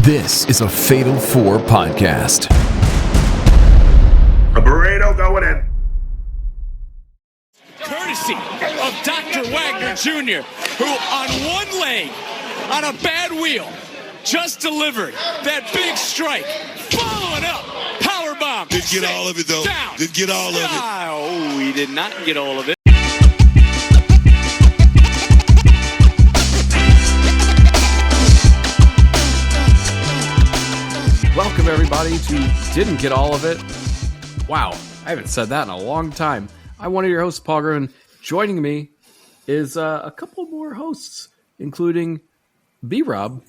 This is a Fatal 4 podcast. A burrito going in. Courtesy of Dr. Wagner Jr., who on one leg, on a bad wheel, just delivered that big strike. Following up, powerbomb. Didn't get all of it, though. Down. Didn't get all of it. Oh, he did not get all of it. Welcome, everybody, to Didn't Get All of It. Wow, I haven't said that in a long time. I'm one of your hosts, Paul Griffin. Joining me is a couple more hosts, including B-Rob.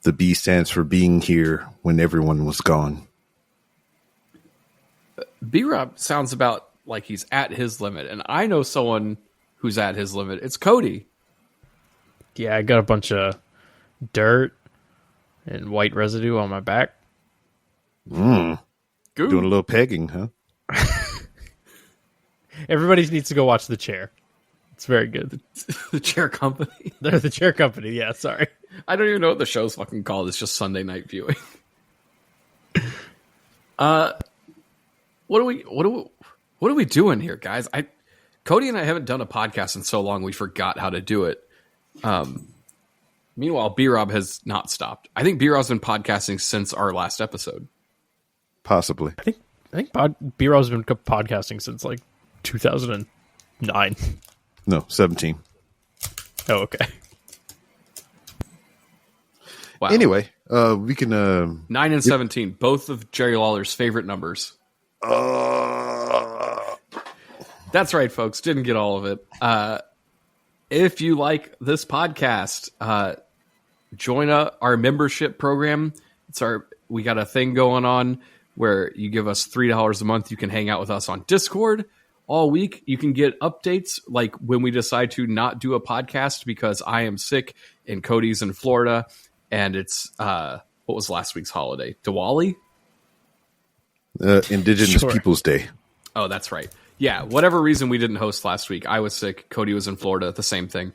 The B stands for being here when everyone was gone. B-Rob sounds about like he's at his limit, and I know someone who's at his limit. It's Kody. Yeah, I got a bunch of dirt and white residue on my back. Doing a little pegging, huh? Everybody needs to go watch The Chair. It's very good. The Chair Company. They're The Chair Company, yeah, sorry. I don't even know what the show's fucking called. It's just Sunday night viewing. What are we doing here, guys? Kody and I haven't done a podcast in so long we forgot how to do it. Meanwhile, B-Rob has not stopped. I think B-Rob's been podcasting since our last episode. Possibly. I think B-Rob's been podcasting since like 2009. No, 17. Oh, okay. Wow. Anyway, we can... 9 and 17, both of Jerry Lawler's favorite numbers. That's right, folks. Didn't get all of it. If you like this podcast, join our membership program. We got a thing going on where you give us $3 a month. You can hang out with us on Discord all week. You can get updates like when we decide to not do a podcast because I am sick and Cody's in Florida, and it's what was last week's holiday? Diwali? Indigenous Peoples Day. Oh, that's right. Yeah, whatever reason we didn't host last week. I was sick. Kody was in Florida. The same thing.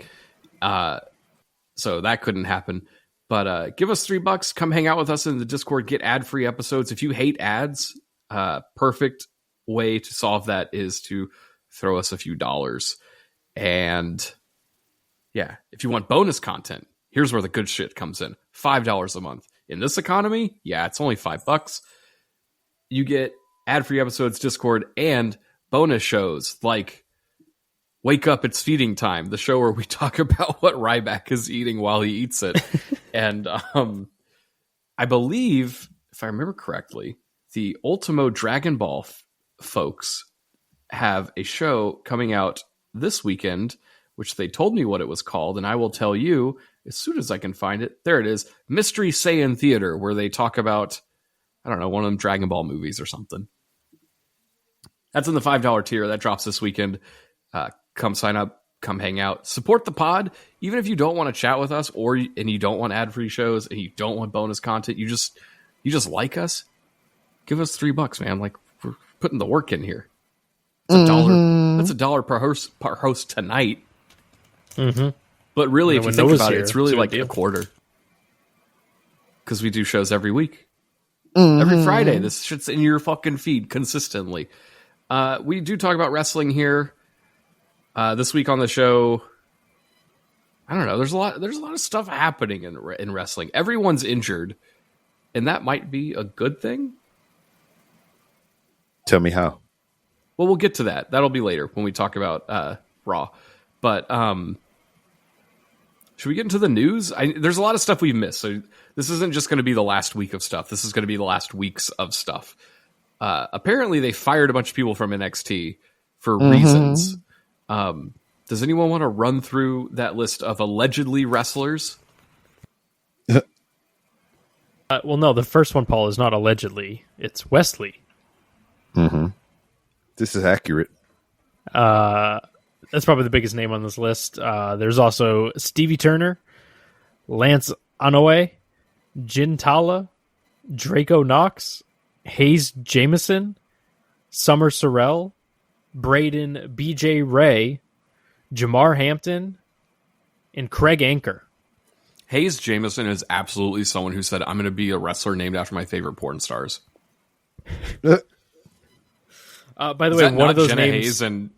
So that couldn't happen. But give us $3. Come hang out with us in the Discord. Get ad-free episodes. If you hate ads, perfect way to solve that is to throw us a few dollars. And yeah, if you want bonus content, here's where the good shit comes in. $5 a month. In this economy, yeah, it's only $5. You get ad-free episodes, Discord, and bonus shows like Wake Up, It's Feeding Time, the show where we talk about what Ryback is eating while he eats it. And I believe, if I remember correctly, the Ultimo Dragon Ball folks have a show coming out this weekend, which they told me what it was called, and I will tell you as soon as I can find it. There it is, Mystery Saiyan Theater, where they talk about, I don't know, one of them Dragon Ball movies or something. That's in the $5 tier. That drops this weekend. Come sign up. Come hang out. Support the pod. Even if you don't want to chat with us, and you don't want ad-free shows, and you don't want bonus content, you just like us. Give us $3, man. Like, we're putting the work in here. It's $1. That's $1 per host tonight. Mm-hmm. But really, if you think about it, it's really like a quarter. Because we do shows every week. Every Friday. This shit's in your fucking feed consistently. We do talk about wrestling here. This week on the show, I don't know. There's a lot of stuff happening in wrestling. Everyone's injured, and that might be a good thing. Tell me how. Well, we'll get to that. That'll be later when we talk about Raw. But should we get into the news? There's a lot of stuff we've missed. So this isn't just going to be the last week of stuff. This is going to be the last weeks of stuff. Apparently, they fired a bunch of people from NXT for reasons. Does anyone want to run through that list of allegedly wrestlers? Well, no, the first one, Paul, is not allegedly. It's Wesley. Mm-hmm. This is accurate. That's probably the biggest name on this list. There's also Stevie Turner, Lance Anoa'i, Jin Tala, Draco Knox, Hayes Jameson, Summer Sorrell, Braden BJ Ray, Jamar Hampton, and Craig Anchor. Hayes Jameson is absolutely someone who said, I'm going to be a wrestler named after my favorite porn stars. By the Is way, that one not of those Jenna names, Hayes and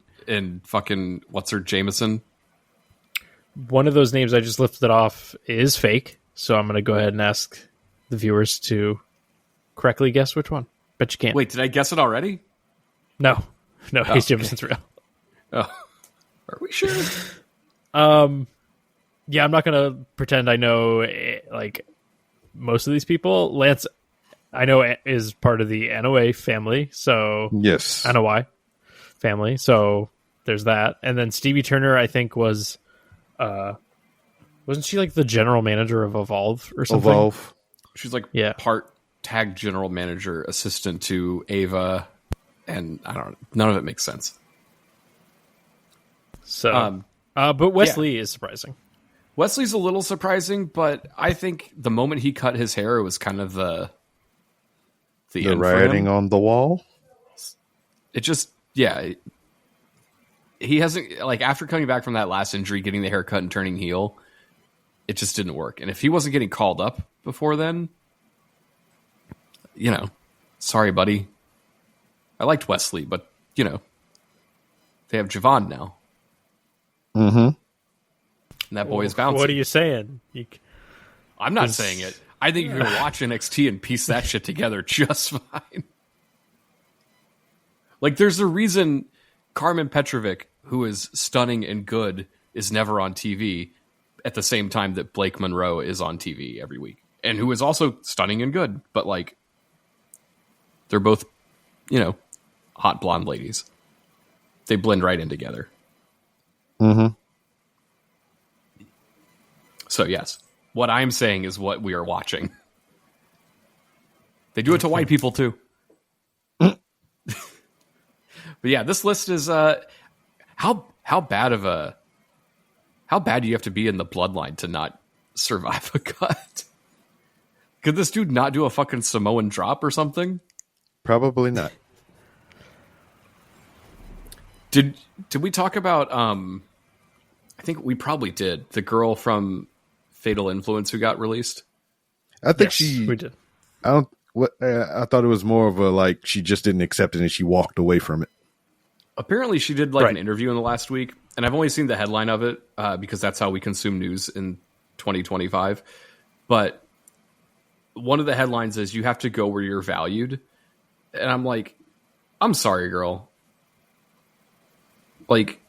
fucking, what's her, Jameson? one of those names I just lifted off is fake. So I'm going to go ahead and ask the viewers to correctly guess which one. Bet you can't. Wait, did I guess it already? No, Hayes okay. Jameson's real. Oh, are we sure? Yeah, I'm not going to pretend I know like most of these people. Lance, I know, is part of the NOA family, so Yes. NOI family. So there's that. And then Stevie Turner, I think, wasn't she like the general manager of Evolve or something? Evolve. She's like Yeah. part tag general manager, assistant to Ava, and I don't know. None of it makes sense. So, but Wesley is surprising. Wesley's a little surprising, but I think the moment he cut his hair, it was kind of the end for writing him. on the wall. It just, yeah. He hasn't, like, after coming back from that last injury, getting the haircut and turning heel, it just didn't work. And if he wasn't getting called up before then, sorry, buddy. I liked Wesley, but, they have Javon now. Mm-hmm. And that boy is bouncing. What are you saying? I'm not saying it. I think you can watch NXT and piece that shit together just fine. Like, there's a reason Carmen Petrovic, who is stunning and good, is never on TV at the same time that Blake Monroe is on TV every week. And who is also stunning and good. But, like, they're both, hot blonde ladies. They blend right in together. Mm-hmm. So, yes. What I'm saying is what we are watching. They do it to white people, too. But yeah, this list is how bad do you have to be in the bloodline to not survive a cut? Could this dude not do a fucking Samoan drop or something? Probably not. Did we talk about I think we probably did, the girl from Fatal Influence who got released? I think we did. I thought it was more of a, like, she just didn't accept it and she walked away from it. Apparently she did an interview in the last week, and I've only seen the headline of it because that's how we consume news in 2025. But one of the headlines is, you have to go where you're valued. And I'm like, I'm sorry, girl. Like,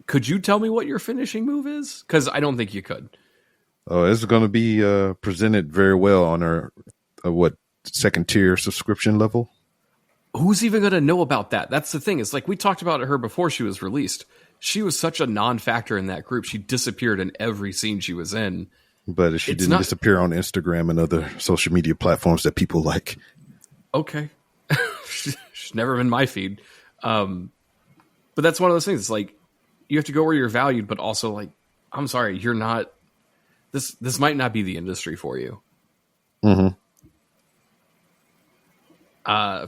could you tell me what your finishing move is? Because I don't think you could. Oh, it's going to be presented very well on her, second tier subscription level. Who's even going to know about that? That's the thing. It's like, we talked about her before she was released. She was such a non-factor in that group. She disappeared in every scene she was in. But she didn't disappear on Instagram and other social media platforms that people like. Okay. She's never been my feed. But that's one of those things. It's like, you have to go where you're valued, but also, like, I'm sorry, you're not, this might not be the industry for you. Mm-hmm.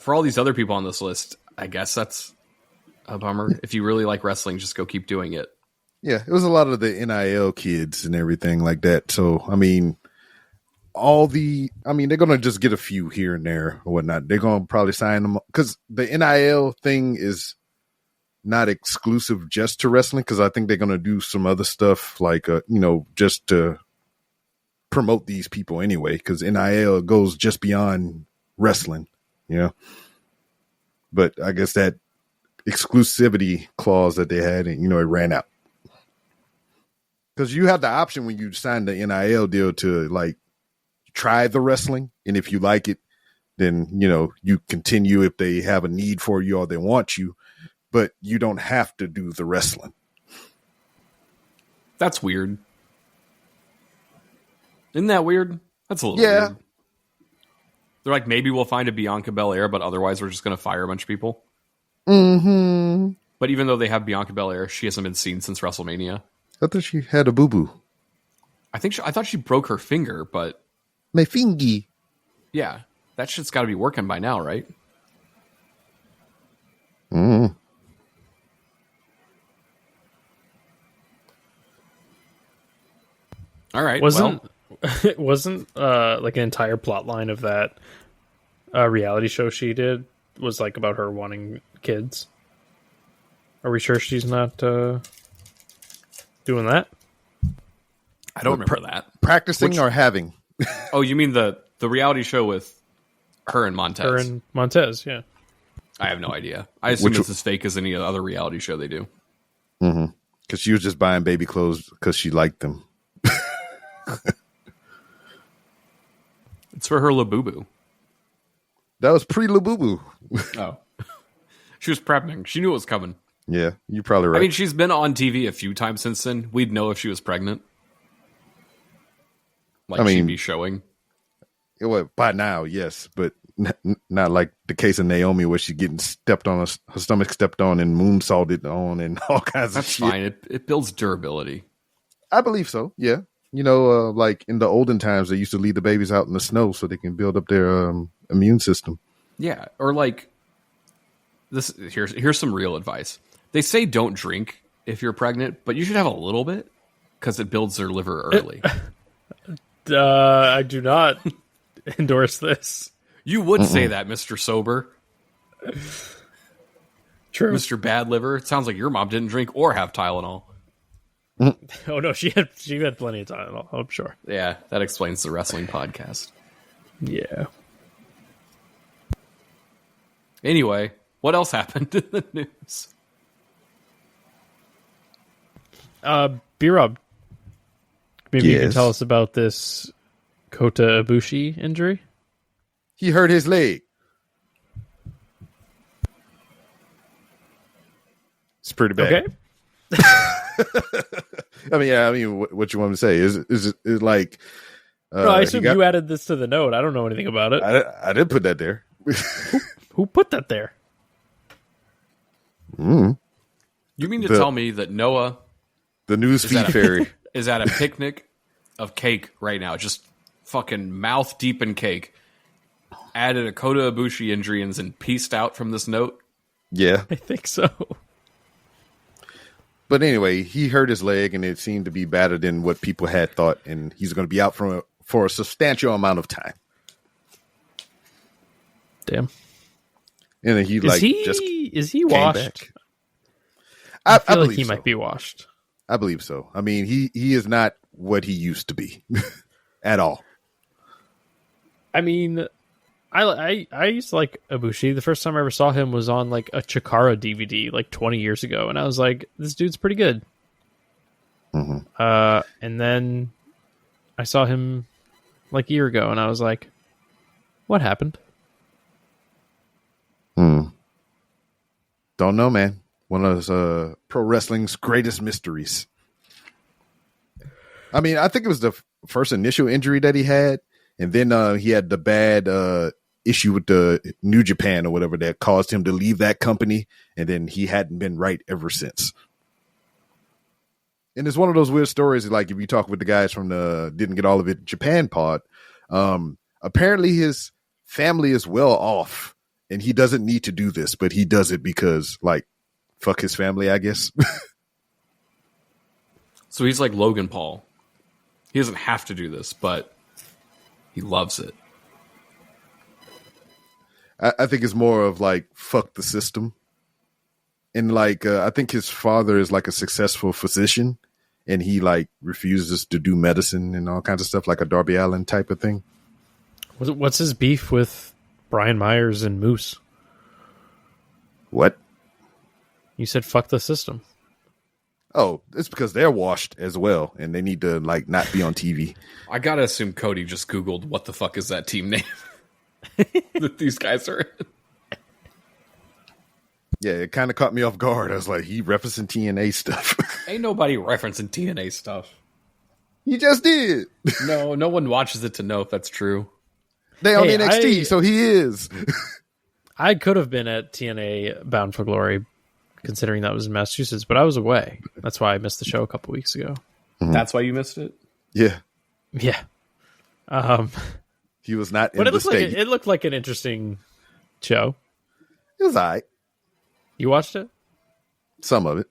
For all these other people on this list, I guess that's a bummer. If you really like wrestling, just go keep doing it. Yeah, it was a lot of the NIL kids and everything like that. So, I mean, they're going to just get a few here and there or whatnot. They're going to probably sign them because the NIL thing is not exclusive just to wrestling, because I think they're going to do some other stuff like, just to promote these people anyway, because NIL goes just beyond wrestling, But I guess that exclusivity clause that they had, it ran out. Because you have the option when you sign the NIL deal to, like, try the wrestling. And if you like it, then, you continue if they have a need for you or they want you. But you don't have to do the wrestling. That's weird. Isn't that weird? That's a little weird. They're like, maybe we'll find a Bianca Belair, but otherwise we're just going to fire a bunch of people. Mm-hmm. But even though they have Bianca Belair, she hasn't been seen since WrestleMania. I thought she had a boo-boo. I thought she broke her finger, but... My fingy. Yeah, that shit's got to be working by now, right? Mm. All right. Wasn't like an entire plot line of that reality show she did was like about her wanting kids? Are we sure she's not doing that? I don't remember that. Practicing or having? Oh, you mean the reality show with her and Montez? Her and Montez, yeah. I have no idea. I assume it's as fake as any other reality show they do. Mm-hmm. Because she was just buying baby clothes because she liked them. It's for her Labubu. That was pre-Labubu. Oh. She was prepping. She knew it was coming. Yeah, you're probably right. I mean, she's been on TV a few times since then. We'd know if she was pregnant. Like, she'd be showing. Well, by now, yes, but not like the case of Naomi where she's getting stepped on, her stomach stepped on and moonsaulted on and all kinds of shit. That's fine. It builds durability. I believe so, yeah. You know, like in the olden times, they used to leave the babies out in the snow so they can build up their immune system. Yeah, or like this. Here's some real advice. They say don't drink if you're pregnant, but you should have a little bit because it builds their liver early. I do not endorse this. You would say that, Mr. Sober. True. Mr. Bad Liver. It sounds like your mom didn't drink or have Tylenol. Oh no, she had plenty of time. I'm sure. Yeah, that explains the wrestling podcast. Yeah. Anyway, what else happened in the news? B-Rob, maybe you can Yes. tell us about this Kota Ibushi injury. He hurt his leg. It's pretty bad. Okay. I mean, what you want me to say is it like? No, I assume you added this to the note. I don't know anything about it. I did put that there. Who put that there? You mean to tell me that Noah The news feed fairy. is at a picnic of cake right now, just fucking mouth deep in cake, added a Kota Ibushi injury and then pieced out from this note? Yeah. I think so. But anyway, he hurt his leg, and it seemed to be better than what people had thought, and he's going to be out for a substantial amount of time. Damn. And then he is he washed? I feel believe like he so. might be washed. I believe so. I mean, he is not what he used to be at all. I mean, I used to like Ibushi. The first time I ever saw him was on like a Chikara DVD like 20 years ago, and I was like, this dude's pretty good. Mm-hmm. And then I saw him like a year ago, and I was like, what happened? Don't know, man. One of those pro wrestling's greatest mysteries. I mean, I think it was the first initial injury that he had, and then he had the bad issue with the New Japan or whatever that caused him to leave that company, and then he hadn't been right ever since. And it's one of those weird stories, like if you talk with the guys from the Didn't Get All of It Japan pod, apparently his family is well off, and he doesn't need to do this, but he does it because, like, fuck his family, I guess. So he's like Logan Paul. He doesn't have to do this, but he loves it. I think it's more of like, fuck the system. And like, I think his father is like a successful physician, and he like refuses to do medicine and all kinds of stuff, like a Darby Allin type of thing. What's his beef with Brian Myers and Moose? What? You said fuck the system. Oh, it's because they're washed as well, and they need to like not be on TV. I gotta assume Cody just Googled what the fuck is that team name that these guys are in. Yeah, it kind of caught me off guard. I was like, he referencing TNA stuff. Ain't nobody referencing TNA stuff. He just did. No one watches it to know if that's true. They on Hey, NXT, so he is. I could have been at TNA Bound for Glory, considering that was in Massachusetts, but I was away. That's why I missed the show a couple weeks ago. That's why you missed it? Yeah, Yeah. he was not in But the state. it looked like an interesting show. It was all right. You watched it? Some of it.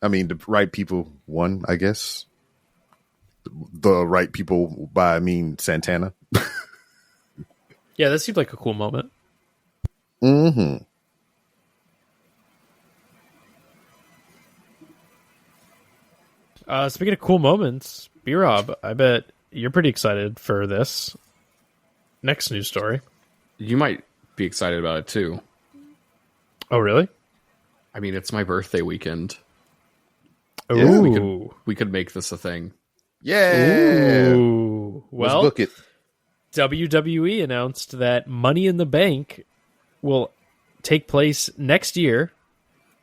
I mean, the right people won, I guess. the right people by I mean Santana. Yeah, that seemed like a cool moment. Mm-hmm. Speaking of cool moments, B-Rob, I bet you're pretty excited for this next news story. You might be excited about it too. Oh, really? I mean, it's my birthday weekend. Ooh. We could make this a thing. Yeah. Ooh. Well, let's book it. WWE announced that Money in the Bank will take place next year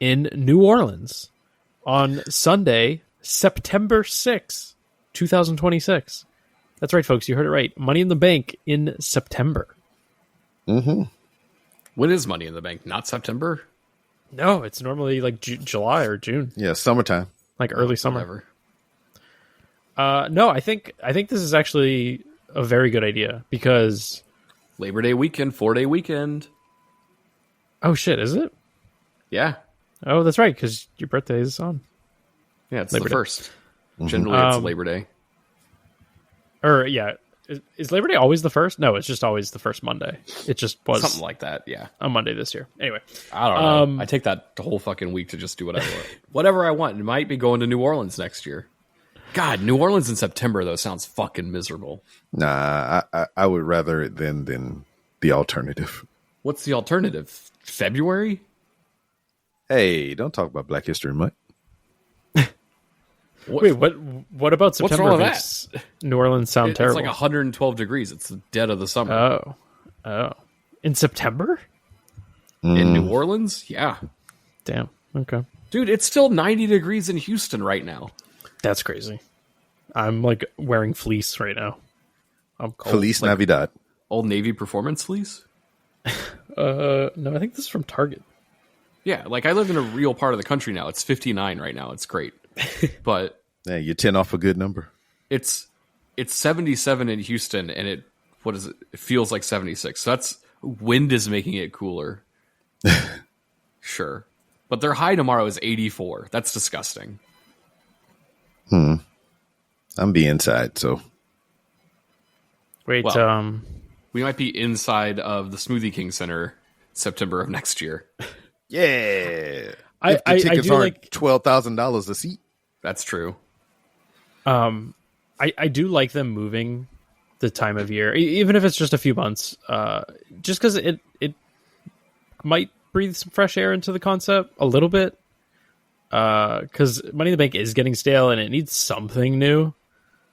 in New Orleans on Sunday, September 6th, 2026. That's right, folks. You heard it right. Money in the Bank in September. Mm-hmm. When is Money in the Bank? Not September? No, it's normally like July or June, Yeah, summertime. like early summer. Whatever. No, I think this is actually a very good idea because Labor Day weekend, 4-day weekend. oh shit, is it? Yeah. Oh, that's right, because your birthday is on. Yeah, it's Labor the Day. first. Generally, it's Labor Day. Or yeah, is Labor Day always the first? No, it's just always the first Monday. It just was Something like that, yeah. a Monday this year. Anyway, I don't know. I take that whole fucking week to just do what I want. Whatever I want. It might be going to New Orleans next year. God, New Orleans in September, though, sounds fucking miserable. Nah, I would rather it than the alternative. What's the alternative? February? Hey, don't talk about Black History Month. wait, what about September? wrong with makes New Orleans sound terrible. It's like 112 degrees. It's the dead of the summer. Oh, in September? In New Orleans? Yeah. Damn. Okay, Dude, it's still 90 degrees in Houston right now. that's crazy. I'm like wearing fleece right now. I'm cold. Feliz Navidad. Old Navy performance fleece? No, I think this is from Target. Yeah, like I live in a real part of the country now. It's 59 right now. It's great. But Yeah, you're 10 off a good number. it's 77 in Houston and it feels like 76. So that's wind is making it cooler. Sure. But their high tomorrow is 84. That's disgusting. I'm be inside, so Wait, Well, we might be inside of the Smoothie King Center September of next year. yeah. I If the tickets do aren't like $12,000 a seat. That's true. I do like them moving the time of year, even if it's just a few months, just because it might breathe some fresh air into the concept a little bit. Because Money in the Bank is getting stale and it needs something new.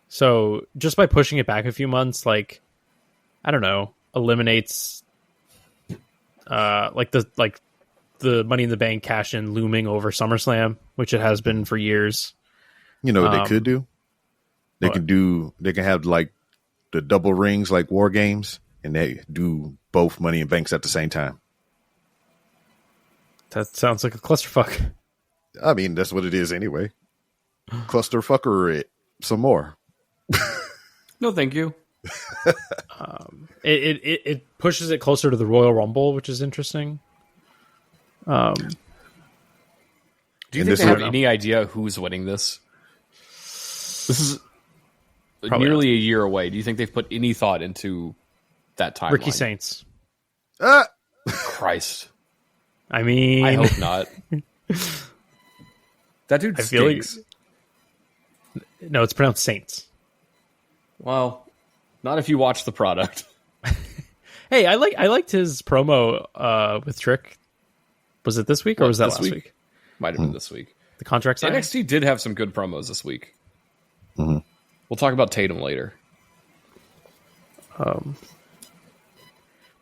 So just by pushing it back a few months, like I don't know, eliminates the Money in the Bank cash in looming over SummerSlam, which it has been for years. You know what they could do? They what? they can have like the double rings like War Games, and they do both Money in Banks at the same time. That sounds like a clusterfuck. I mean, that's what it is anyway. Clusterfucker it some more. No, thank you. It pushes it closer to the Royal Rumble, which is interesting. Do you And think this they have is- any idea who's winning this? This is Probably nearly a year away. Do you think they've put any thought into that timeline? Ricky Saints. Ah! Christ. I mean, I hope not. That dude I feel like- stinks. no, it's pronounced Saints. Well, not if you watch the product. Hey, I liked his promo with Trick. Was it this week or was that This last week? Might have been this week. The contract signing? NXT did have some good promos this week. We'll talk about Tatum later.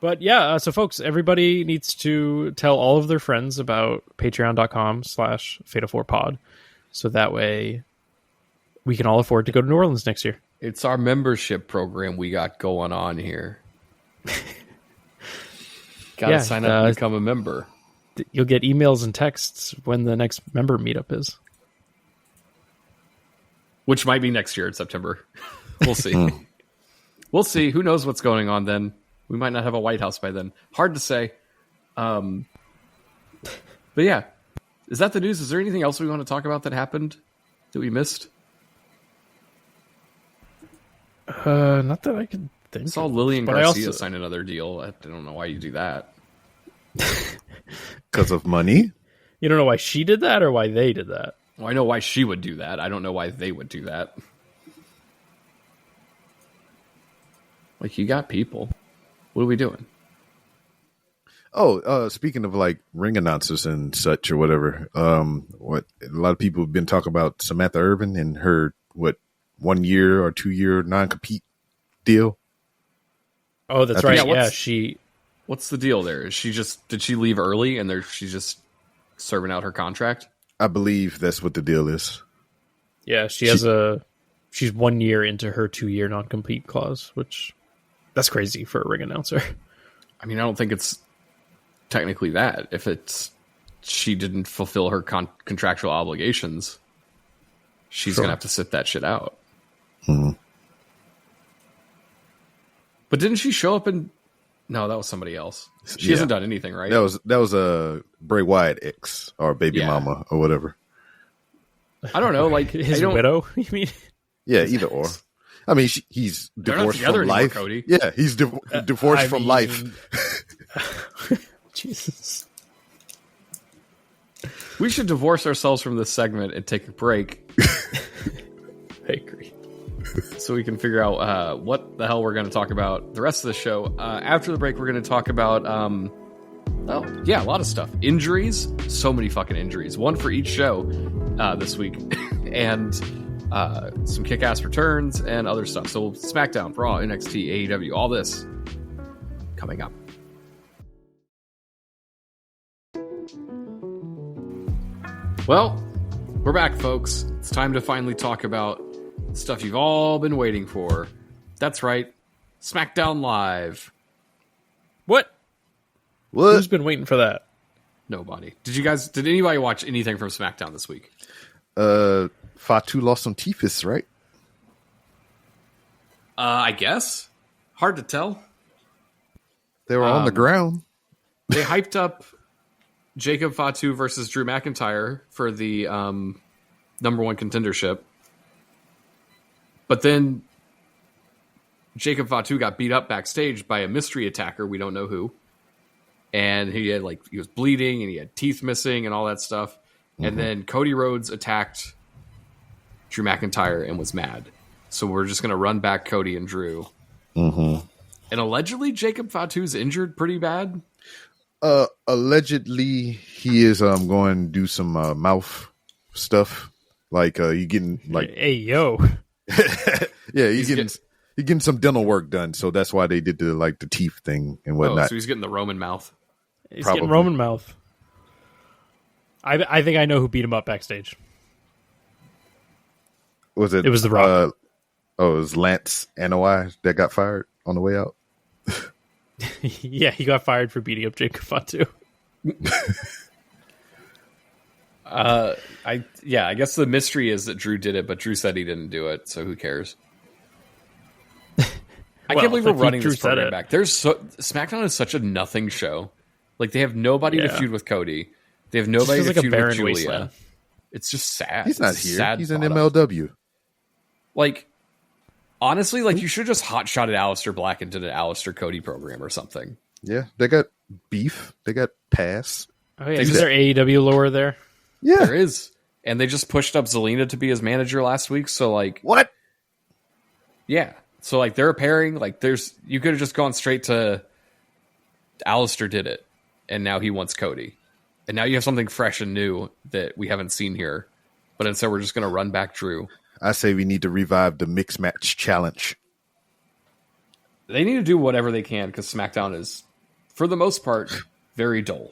But yeah, so folks, everybody needs to tell all of their friends about patreon.com/Fatal4Pod. So that way we can all afford to go to New Orleans next year. It's our membership program we got going on here. Gotta Yeah, sign up and become a member. You'll get emails and texts when the next member meetup is. Which might be next year in September. We'll see. We'll see. Who knows what's going on then? We might not have a White House by then. Hard to say. But yeah. Is that the news? Is there anything else we want to talk about that happened that we missed? Not that I can think. I saw of, Lillian but Garcia sign another deal. I don't know why you do that. Because of money? You don't know why she did that or why they did that? Well, I know why she would do that. I don't know why they would do that. Like, you got people. What are we doing? Oh, speaking of like ring announcers and such or whatever, what a lot of people have been talking about Samantha Irvin and her 1 year or 2 year non-compete deal. Oh, that's right. Yeah, what's the deal there? Did she leave early and she's just serving out her contract? I believe that's what the deal is. Yeah, she's 1 year into her 2 year non-compete clause, which that's crazy for a ring announcer. I mean, I don't think it's technically that. If she didn't fulfill her contractual obligations, she's gonna have to sit that shit out. Mm-hmm. But didn't she show up in? No, that was somebody else. She hasn't done anything, right? That was a Bray Wyatt ex or baby mama or whatever. I don't know, like his widow. You mean? Yeah, either or. I mean, he's divorced from life. Cody. Yeah, he's divorced from life. Jesus. We should divorce ourselves from this segment and take a break. I agree. So we can figure out what the hell we're going to talk about the rest of the show. After the break, we're going to talk about, a lot of stuff. Injuries. So many fucking injuries. One for each show this week. And some kick-ass returns and other stuff. So Smackdown, Raw, NXT, AEW, all this coming up. Well, we're back, folks. It's time to finally talk about stuff you've all been waiting for. That's right, Smackdown Live. What? Who's been waiting for that? Nobody. Did anybody watch anything from Smackdown this week? Fatu lost some teethus, right? I guess. Hard to tell. They were on the ground. They hyped up Jacob Fatu versus Drew McIntyre for the number one contendership. But then Jacob Fatu got beat up backstage by a mystery attacker. We don't know who. And he was bleeding and he had teeth missing and all that stuff. Mm-hmm. And then Cody Rhodes attacked Drew McIntyre and was mad. So we're just going to run back Cody and Drew. Mm-hmm. And allegedly Jacob Fatu's injured pretty bad. Allegedly he is going to do some mouth stuff. Like you getting like hey yo. Yeah, he's getting some dental work done, so that's why they did the teeth thing and whatnot. So he's getting the Roman mouth. He's getting Roman mouth. I think I know who beat him up backstage. Was it? It was The Rock. It was Lance Anoa'i that got fired on the way out. Yeah, he got fired for beating up Jacob Fatu. I guess the mystery is that Drew did it, but Drew said he didn't do it, so who cares? I can't believe we're running this program back. SmackDown is such a nothing show. Like, they have nobody to feud with Cody. They have nobody to feud with Julia. Wasteland. It's just sad. He's not here. He's in MLW. Like, honestly, you should have just hot-shotted Aleister Black into the Aleister Cody program or something. Yeah, they got beef. They got pass. Oh, yeah. Is there AEW lore there? Yeah. There is. And they just pushed up Zelina to be his manager last week, so, What? Yeah. So, they're a pairing. You could have just gone straight to Aleister did it, and now he wants Cody. And now you have something fresh and new that we haven't seen here. But instead, we're just going to run back Drew. I say we need to revive the mixed match challenge. They need to do whatever they can because SmackDown is, for the most part, very dull.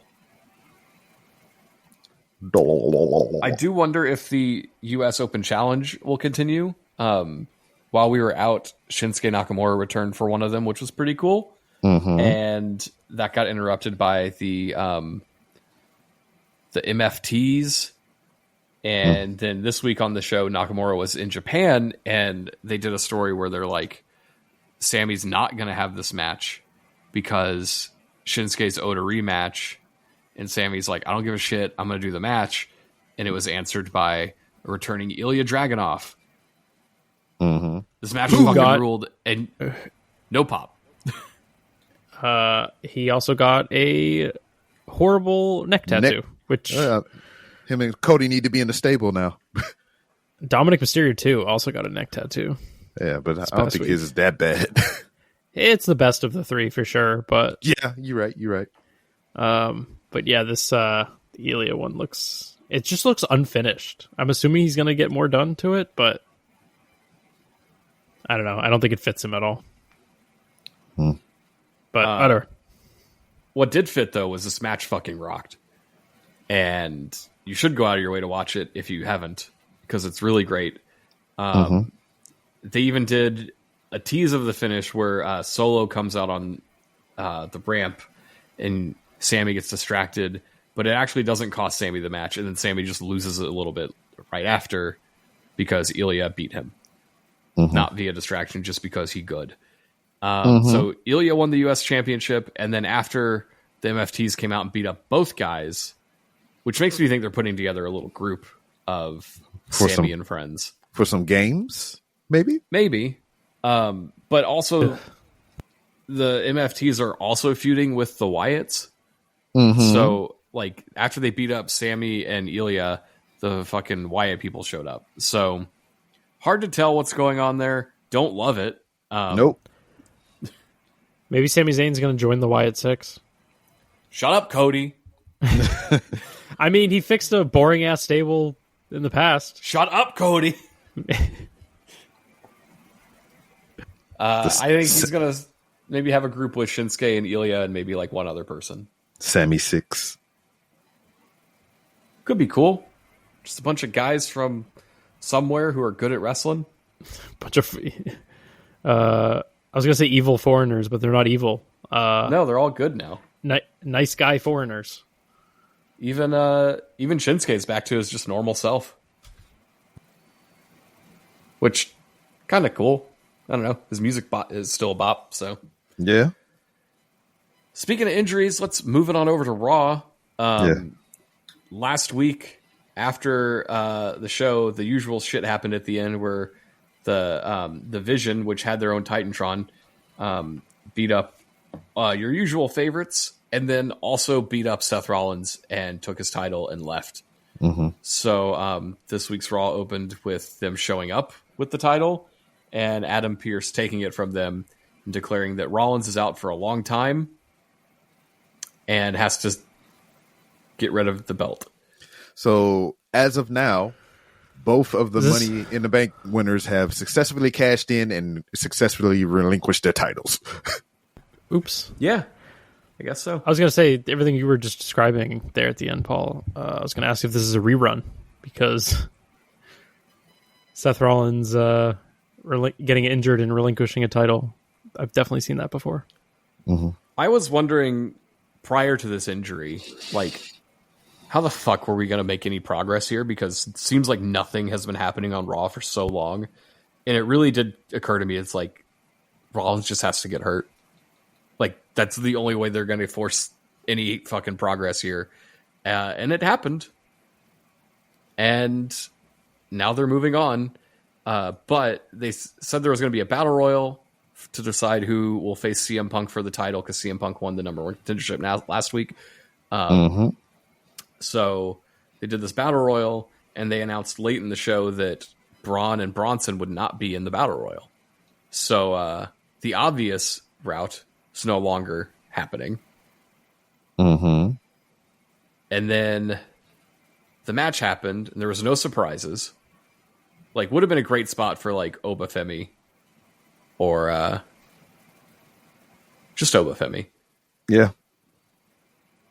I do wonder if the U.S. Open Challenge will continue. While we were out, Shinsuke Nakamura returned for one of them, which was pretty cool. Mm-hmm. And that got interrupted by the MFTs. And then this week on the show, Nakamura was in Japan, and they did a story where they're like, Sammy's not going to have this match because Shinsuke's owed a rematch. And Sammy's like, I don't give a shit. I'm going to do the match. And it was answered by returning Ilya Dragunov. Mm-hmm. This match was fucking ruled, and no pop. He also got a horrible neck tattoo, which him and Kody need to be in the stable now. Dominic Mysterio too also got a neck tattoo. Yeah, but I don't think his is that bad. It's the best of the three for sure, but yeah, you're right. But yeah, this Ilya one just looks unfinished. I'm assuming he's gonna get more done to it, but I don't know. I don't think it fits him at all. But whatever. What did fit though was this match fucking rocked, and you should go out of your way to watch it if you haven't, because it's really great. They even did a tease of the finish where Solo comes out on the ramp and Sammy gets distracted, but it actually doesn't cost Sammy the match, and then Sammy just loses it a little bit right after because Ilya beat him. Not via distraction, just because he good. So Ilya won the U.S. Championship, and then after the MFTs came out and beat up both guys, which makes me think they're putting together a little group of Sammy and friends. For some games, maybe? Maybe. But also, the MFTs are also feuding with the Wyatts. So, like, after they beat up Sammy and Ilya, the fucking Wyatt people showed up. So, hard to tell what's going on there. Don't love it. Nope. Maybe Sami Zayn's going to join the Wyatt Six. Shut up, Kody. I mean, he fixed a boring ass stable in the past. Shut up, Kody. I think he's going to maybe have a group with Shinsuke and Ilya and maybe like one other person. Sammy 6. Could be cool. Just a bunch of guys from somewhere who are good at wrestling. Bunch of... I was going to say evil foreigners, but they're not evil. No, they're all good now. Nice guy foreigners. Even Shinsuke's back to his just normal self. Which, kind of cool. I don't know. His music is still a bop, so. Yeah. Speaking of injuries, let's move it on over to Raw. Last week, after the show, the usual shit happened at the end where the Vision, which had their own Titantron, beat up your usual favorites, and then also beat up Seth Rollins and took his title and left. So this week's Raw opened with them showing up with the title and Adam Pearce taking it from them and declaring that Rollins is out for a long time and has to get rid of the belt. So as of now, both of the Money in the Bank winners have successfully cashed in and successfully relinquished their titles. Oops. Yeah, I guess so. I was going to say everything you were just describing there at the end, Paul. I was going to ask if this is a rerun because Seth Rollins getting injured and relinquishing a title. I've definitely seen that before. I was wondering prior to this injury, like, how the fuck were we going to make any progress here? Because it seems like nothing has been happening on Raw for so long. And it really did occur to me, it's like, Rollins just has to get hurt. Like, that's the only way they're going to force any fucking progress here. And it happened. And now they're moving on. But they said there was going to be a battle royal to decide who will face CM Punk for the title, because CM Punk won the number one contendership last week. So they did this battle royal, and they announced late in the show that Braun and Bronson would not be in the battle royal. So the obvious route is no longer happening. And then the match happened, and there was no surprises. Like, would have been a great spot for like Obafemi or just Obafemi. Yeah.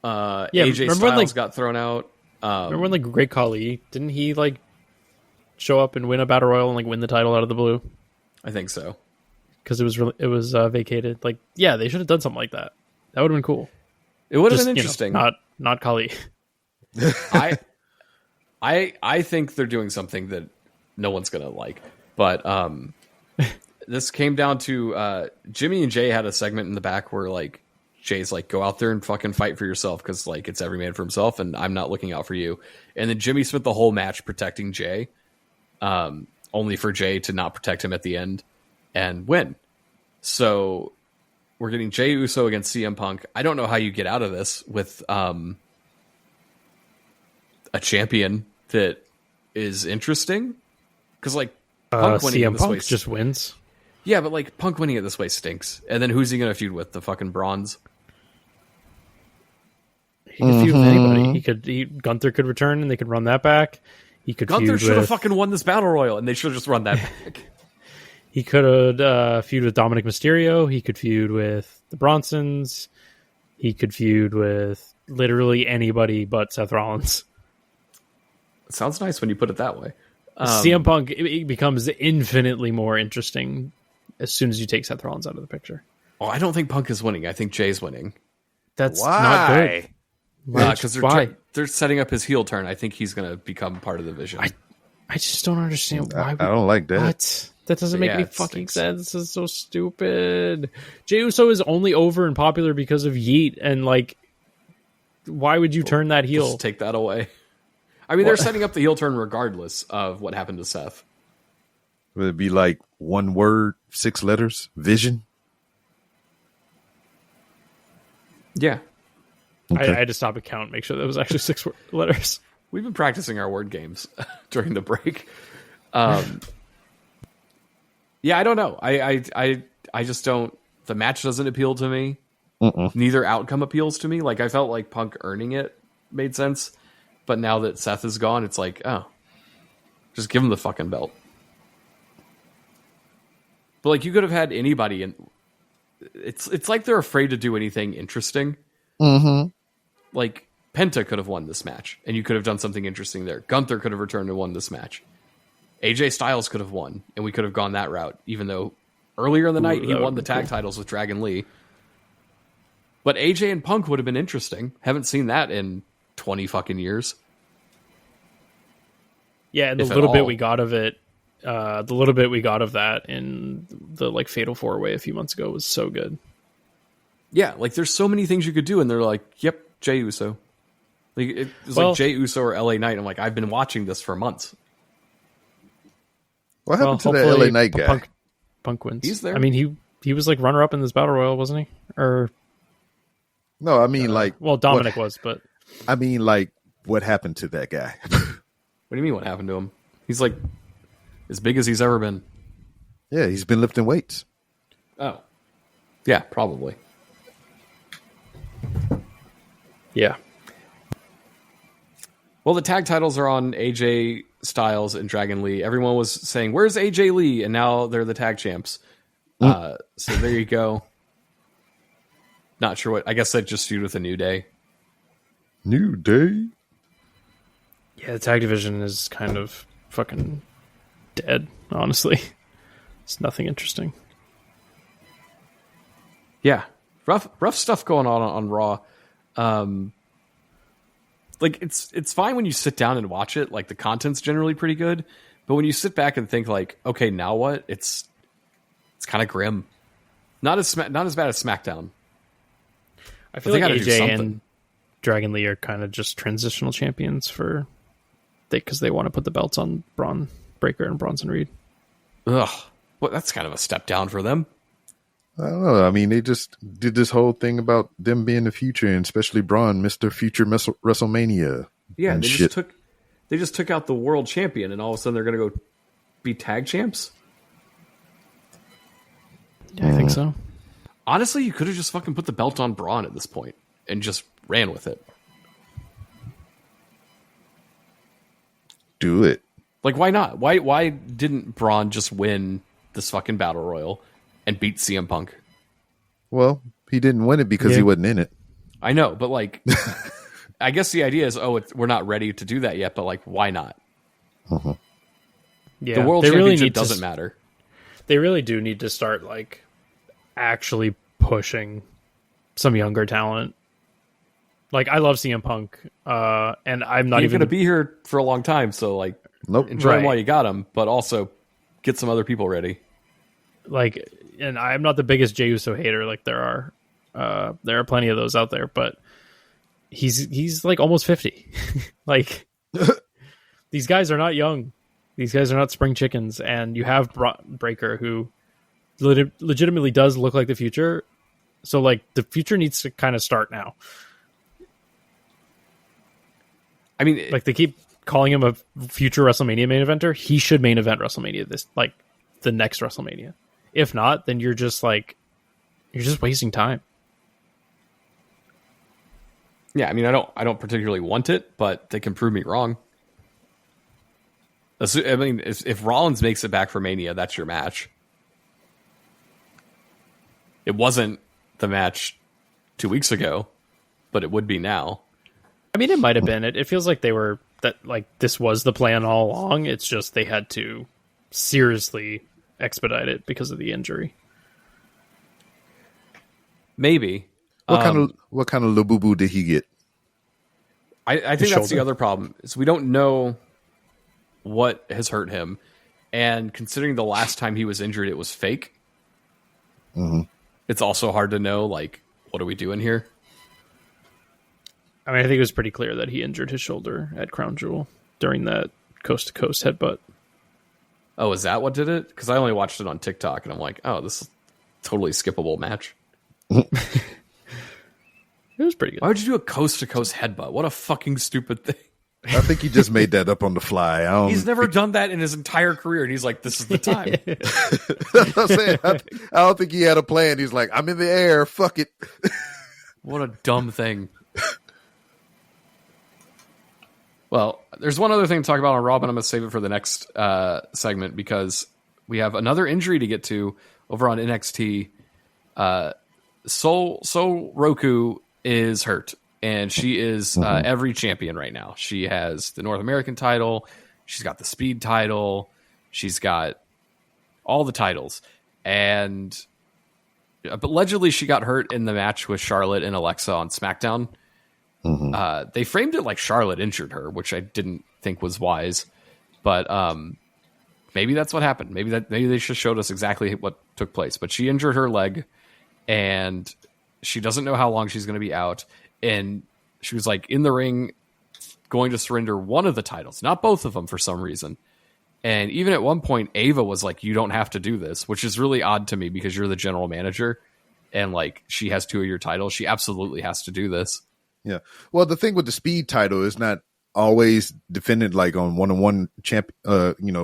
AJ Styles got thrown out. Remember when like Great Khali, didn't he like show up and win a battle royal and like win the title out of the blue? I think so, because it was vacated. Like, yeah, they should have done something like that. That would have been cool. It would have been interesting. Not Khali. I think they're doing something that no one's gonna like. But this came down to Jimmy and Jay had a segment in the back where like Jay's like, go out there and fucking fight for yourself, because like it's every man for himself, and I'm not looking out for you. And then Jimmy spent the whole match protecting Jay. And only for Jay to not protect him at the end and win. So we're getting Jey Uso against CM Punk. I don't know how you get out of this with a champion that is interesting. Because, like, Punk winning CM this Punk way just wins. Yeah, but, like, Punk winning it this way stinks. And then who's he going to feud with? The fucking Bronze? He could feud with anybody. Gunther could return and they could run that back. He could Gunther should have with, fucking won this battle royal, and they should have just run that back. He could feud with Dominic Mysterio. He could feud with the Bronsons. He could feud with literally anybody but Seth Rollins. It sounds nice when you put it that way. CM Punk it becomes infinitely more interesting as soon as you take Seth Rollins out of the picture. Oh, I don't think Punk is winning. I think Jay's winning. That's not good. Because they're setting up his heel turn. I think he's going to become part of the Vision. I just don't understand why. I don't like that. What? That doesn't make any fucking sense. This is so stupid. Jey Uso is only over and popular because of Yeet, and like, why would you turn that heel? Just take that away. I mean, they're setting up the heel turn regardless of what happened to Seth. Would it be like one word, 6 letters, Vision? Yeah. Okay. I had to stop and count, make sure that was actually 6 letters. We've been practicing our word games during the break. Yeah, I don't know. I just don't. The match doesn't appeal to me. Neither outcome appeals to me. Like, I felt like Punk earning it made sense, but now that Seth is gone, it's like, oh, just give him the fucking belt. But like, you could have had anybody, and it's like they're afraid to do anything interesting. Like, Penta could have won this match, and you could have done something interesting there. Gunther could have returned and won this match. AJ Styles could have won, and we could have gone that route, even though earlier in the night he won the tag titles with Dragon Lee. But AJ and Punk would have been interesting. Haven't seen that in 20 fucking years. Yeah, and the little bit we got of it, the little bit we got of that in the like Fatal 4-Way a few months ago was so good. Yeah, like there's so many things you could do, and they're like, yep, Jey Uso. Like, it was like Jey Uso or LA Knight. I'm like, I've been watching this for months. What happened to the LA Knight guy? Punk wins. He's there. I mean, he was like runner-up in this battle royal, wasn't he? Or no, I mean well, Dominic was, but I mean, like, what happened to that guy? What do you mean? What happened to him? He's like as big as he's ever been. Yeah, he's been lifting weights. Oh, yeah, probably. Yeah. Well, the tag titles are on AJ Styles and Dragon Lee. Everyone was saying, where's AJ Lee? And now they're the tag champs. So there you go. Not sure what. I guess that just feud with a New Day. New Day? Yeah, the tag division is kind of fucking dead, honestly. It's nothing interesting. Yeah. Rough stuff going on Raw. Like, it's fine when you sit down and watch it. Like, the content's generally pretty good. But when you sit back and think, like, okay, now what? It's kind of grim. Not as bad as SmackDown. I feel like AJ and Dragon Lee are kind of just transitional champions because they want to put the belts on Braun Breaker and Bronson Reed. Ugh. Well, that's kind of a step down for them. I don't know. I mean, they just did this whole thing about them being the future, and especially Braun, Mr. Future WrestleMania. Yeah, and they just took out the world champion, and all of a sudden they're going to go be tag champs? Yeah, I think so. Honestly, you could have just fucking put the belt on Braun at this point and just ran with it. Do it. Like, why not? Why didn't Braun just win this fucking battle royal and beat CM Punk? Well, he didn't win it because he wasn't in it. I know, but like, I guess the idea is, we're not ready to do that yet, but like, why not? Yeah, the world championship doesn't matter. They really do need to start like actually pushing some younger talent. Like, I love CM Punk, and I'm not even going to be here for a long time, so like, enjoy him while you got him, but also get some other people ready. Like, and I'm not the biggest Jey Uso hater. Like, there are plenty of those out there, but he's like almost 50. Like, these guys are not young. These guys are not spring chickens, and you have Breaker, who legitimately does look like the future. So, like, the future needs to kind of start now. I mean, like, they keep calling him a future WrestleMania main eventer. He should main event WrestleMania the next WrestleMania. If not, then you're just wasting time. yeah, I mean, I don't particularly want it, but they can prove me wrong. I mean, if Rollins makes it back for Mania, that's your match. It wasn't the match 2 weeks ago, but it would be now. I mean, it might have been. It feels like this was the plan all along. It's just they had to seriously expedite it because of the injury. Maybe. What kind of Labubu did he get? I think that's the other problem is we don't know what has hurt him, and considering the last time he was injured, it was fake. Mm-hmm. It's also hard to know, like, what are we doing here? I mean, I think it was pretty clear that he injured his shoulder at Crown Jewel during that coast-to-coast headbutt. Oh, is that what did it? Because I only watched it on TikTok, and I'm like, oh, this is a totally skippable match. It was pretty good. Why would you do a coast-to-coast headbutt? What a fucking stupid thing. I think he just made that up on the fly. He's never done that in his entire career, and he's like, this is the time. That's what I'm saying. I don't think he had a plan. He's like, I'm in the air. Fuck it. What a dumb thing. Well, there's one other thing to talk about on Raw, but I'm going to save it for the next segment because we have another injury to get to over on NXT. Sol Roku is hurt, and she is every champion right now. She has the North American title. She's got the Speed title. She's got all the titles. And but allegedly she got hurt in the match with Charlotte and Alexa on SmackDown. They framed it like Charlotte injured her, which I didn't think was wise. But maybe that's what happened. Maybe they just showed us exactly what took place. But she injured her leg, and she doesn't know how long she's going to be out. And she was like in the ring going to surrender one of the titles, not both of them for some reason. And even at one point, Ava was like, you don't have to do this, which is really odd to me because you're the general manager and like she has two of your titles. She absolutely has to do this. Yeah. Well, the thing with the Speed title is not always defended like on one-on-one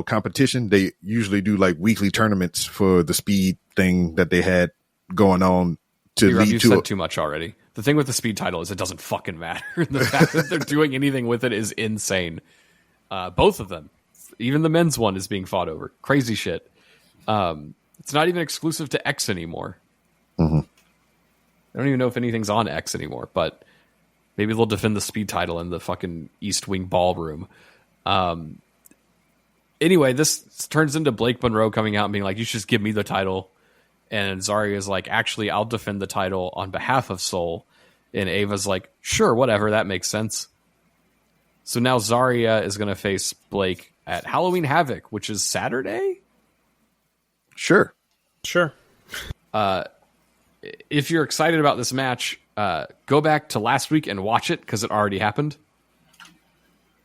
competition. They usually do like weekly tournaments for the Speed thing that they had going on to lead you to said too much already. The thing with the Speed title is it doesn't fucking matter. The fact that they're doing anything with it is insane. Both of them. Even the men's one is being fought over. Crazy shit. It's not even exclusive to X anymore. Mm-hmm. I don't even know if anything's on X anymore, but maybe they'll defend the Speed title in the fucking East Wing ballroom. Anyway, this turns into Blake Monroe coming out and being like, you should just give me the title. And Zarya is like, actually, I'll defend the title on behalf of Sol. And Ava's like, sure, whatever, that makes sense. So now Zarya is going to face Blake at Halloween Havoc, which is Saturday? Sure. If you're excited about this match, go back to last week and watch it because it already happened.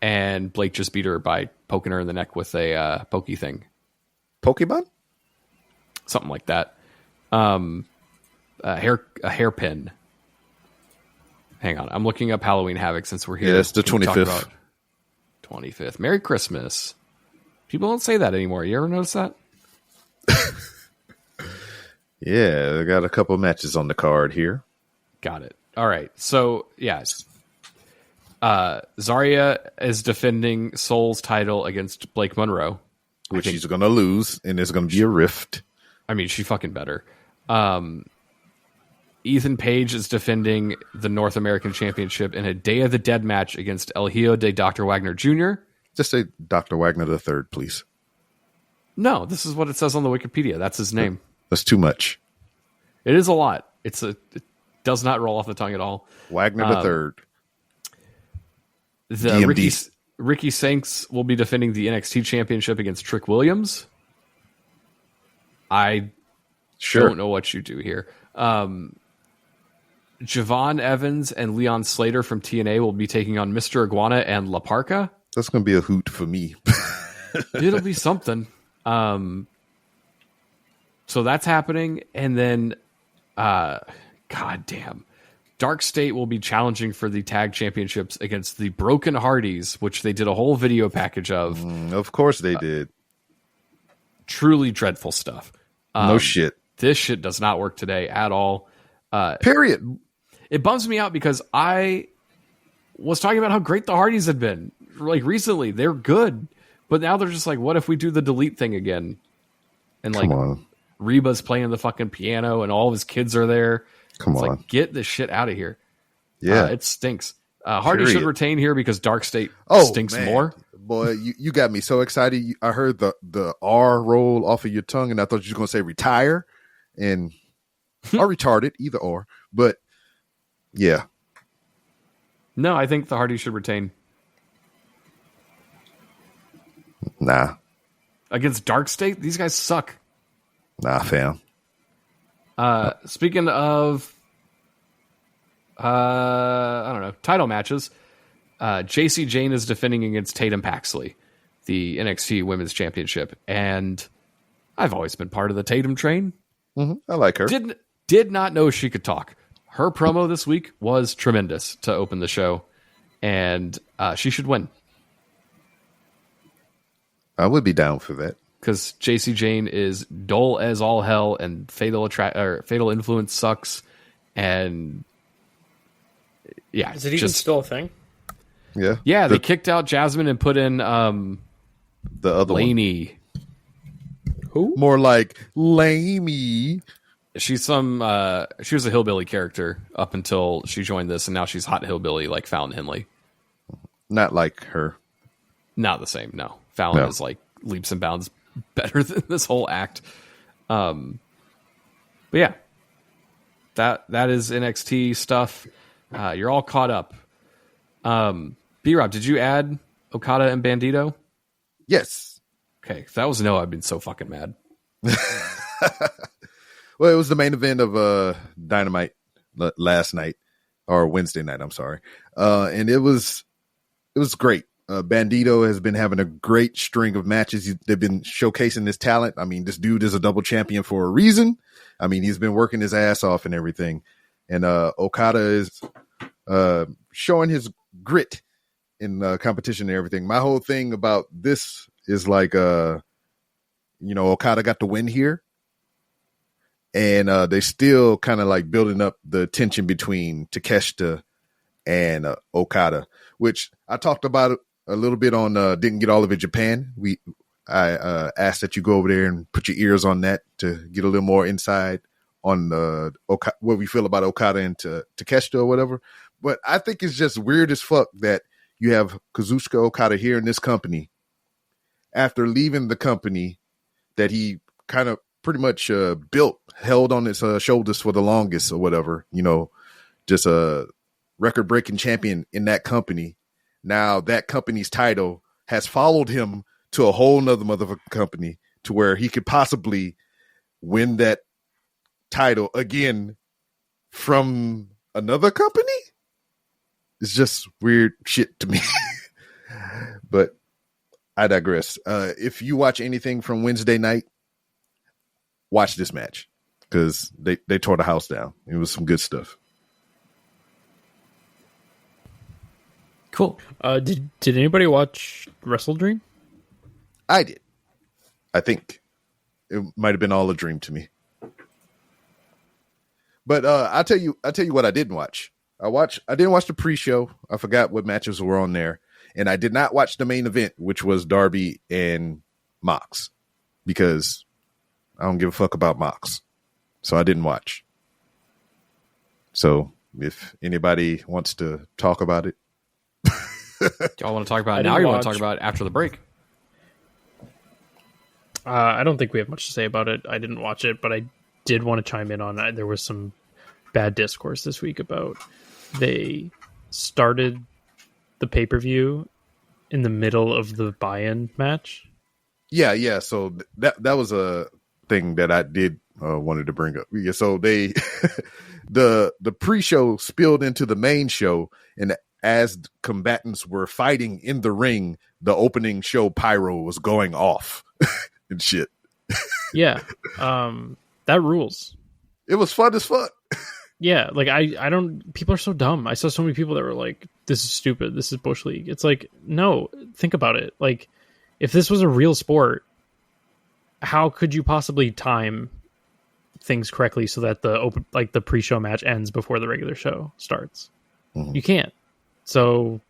And Blake just beat her by poking her in the neck with a pokey thing. Pokemon? Something like that. A hairpin. Hang on, I'm looking up Halloween Havoc since we're here. Yeah, it's the 25th. 25th. Merry Christmas. People don't say that anymore. You ever notice that? Yeah, I got a couple matches on the card here. Got it. All right. So, yes. Zarya is defending Sol's title against Blake Monroe. Which she's going to lose, and there's going to be a rift. I mean, she fucking better. Ethan Page is defending the North American Championship in a Day of the Dead match against El Hijo de Dr. Wagner Jr. Just say Dr. Wagner III, please. No, this is what it says on the Wikipedia. That's his name. That's too much. It is a lot. It does not roll off the tongue at all. Wagner III. Ricky Sanks will be defending the NXT Championship against Trick Williams. I don't know what you do here. Javon Evans and Leon Slater from TNA will be taking on Mr. Iguana and La Parka. That's going to be a hoot for me. It'll be something. So that's happening. And then, goddamn, Dark State will be challenging for the tag championships against the Broken Hardys, which they did a whole video package of. Of course they did. Truly dreadful stuff. No shit. This shit does not work today at all. Period. It bums me out because I was talking about how great the Hardys had been. Like recently, they're good. But now they're just like, what if we do the delete thing again? And like Reba's playing the fucking piano and all of his kids are there. It's like, get this shit out of here. Yeah. It stinks. Hardy should retain here because Dark State stinks more. Boy, you got me so excited. I heard the R roll off of your tongue, and I thought you were going to say retire and or retarded, either or. But yeah. No, I think the Hardy should retain. Nah. Against Dark State? These guys suck. Nah, fam. Speaking of, I don't know, title matches, JC Jane is defending against Tatum Paxley, the NXT Women's Championship. And I've always been part of the Tatum train. Mm-hmm. I like her. Did not know she could talk. Her promo this week was tremendous to open the show. And she should win. I would be down for that. Because JC Jane is dull as all hell, and Fatal Influence sucks, and yeah, is it even still a thing? Yeah, they kicked out Jasmine and put in the other Laney. Who? More like Lamey. She's she was a hillbilly character up until she joined this, and now she's hot hillbilly like Fallon Henley. Not like her. Not the same. No, Fallon is like leaps and bounds better than this whole act. But yeah, that is NXT stuff. You're all caught up. B-Rob, did you add Okada and Bandito? Yes. Okay, if that was no, I'd been so fucking mad. Well, it was the main event of Dynamite last night, or Wednesday night, I'm sorry. And it was great. Bandito has been having a great string of matches. They've been showcasing his talent. I mean, this dude is a double champion for a reason. I mean, he's been working his ass off and everything. And Okada is showing his grit in competition and everything. My whole thing about this is like, Okada got the win here. And they still kind of like building up the tension between Takeshita and Okada, which I talked about a little bit on Didn't Get All of It Japan. I asked that you go over there and put your ears on that to get a little more insight on what we feel about Okada and Takeshita or whatever. But I think it's just weird as fuck that you have Kazuchika Okada here in this company after leaving the company that he kind of pretty much held on his shoulders for the longest or whatever, just a record-breaking champion in that company. Now that company's title has followed him to a whole nother motherfucking company to where he could possibly win that title again from another company. It's just weird shit to me. But I digress. If you watch anything from Wednesday night, watch this match because they tore the house down. It was some good stuff. Cool. Did anybody watch Wrestle Dream? I did. I think it might have been all a dream to me. But I'll tell you what I didn't watch. I didn't watch the pre-show. I forgot what matches were on there, and I did not watch the main event, which was Darby and Mox, because I don't give a fuck about Mox, so I didn't watch. So if anybody wants to talk about it. Y'all want to talk about it now? You want to talk about it after the break? I don't think we have much to say about it. I didn't watch it, but I did want to chime in on it. There was some bad discourse this week about they started the pay-per-view in the middle of the buy-in match. Yeah. So that was a thing that I did wanted to bring up. Yeah, so they the pre-show spilled into the main show, and as combatants were fighting in the ring, the opening show pyro was going off and shit. Yeah. That rules. It was fun as fuck. Yeah, like I don't. People are so dumb. I saw so many people that were like, "This is stupid. This is Bush League." It's like, no. Think about it. Like, if this was a real sport, how could you possibly time things correctly so that the pre-show match ends before the regular show starts? Mm-hmm. You can't. So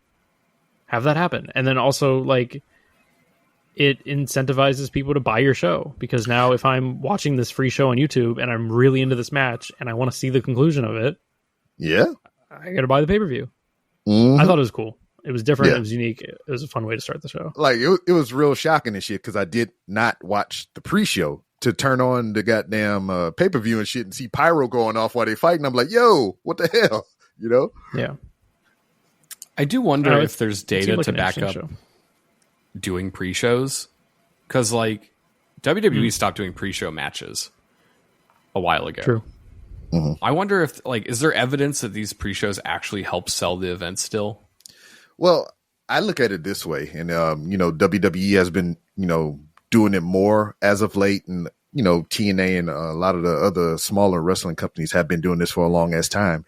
have that happen, and then also like it incentivizes people to buy your show, because now if I'm watching this free show on YouTube and I'm really into this match and I want to see the conclusion of it, I got to buy the pay-per-view. I thought it was cool. It was different. It was unique. It was a fun way to start the show. Like it was real shocking and shit, because I did not watch the pre-show to turn on the goddamn pay-per-view and shit and see pyro going off while they fighting. I'm like, yo, what the hell? You know? Yeah. I do wonder if there's data to back up show. Doing pre-shows, because like WWE stopped doing pre-show matches a while ago. True. I wonder if like, is there evidence that these pre-shows actually help sell the event still? Well, I look at it this way, and WWE has been doing it more as of late, and TNA and a lot of the other smaller wrestling companies have been doing this for a long ass time.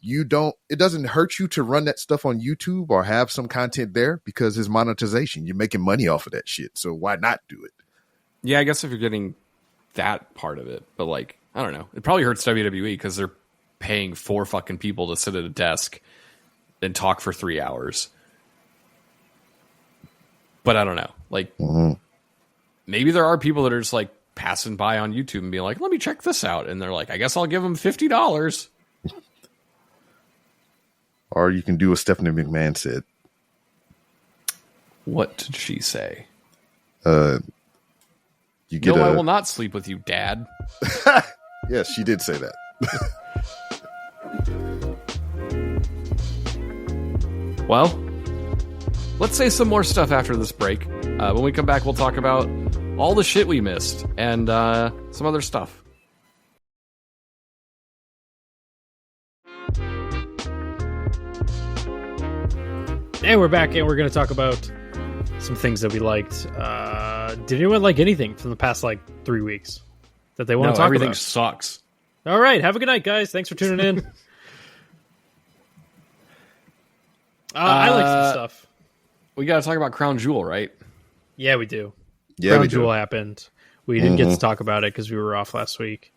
It doesn't hurt you to run that stuff on YouTube or have some content there, because it's monetization. You're making money off of that shit. So why not do it? Yeah, I guess if you're getting that part of it, but like, I don't know. It probably hurts WWE because they're paying 4 fucking people to sit at a desk and talk for 3 hours. But I don't know. Like, maybe there are people that are just like passing by on YouTube and being like, let me check this out. And they're like, I guess I'll give them $50. Or you can do what Stephanie McMahon said. What did she say? I will not sleep with you, Dad. Yes, she did say that. Well, let's say some more stuff after this break. When we come back, we'll talk about all the shit we missed and some other stuff. And we're back, and we're going to talk about some things that we liked. Did anyone like anything from the past, 3 weeks that they want to talk everything about? Sucks. All right. Have a good night, guys. Thanks for tuning in. I like some stuff. We got to talk about Crown Jewel, right? Yeah, we do. Yeah, Crown Jewel happened. We didn't get to talk about it because we were off last week.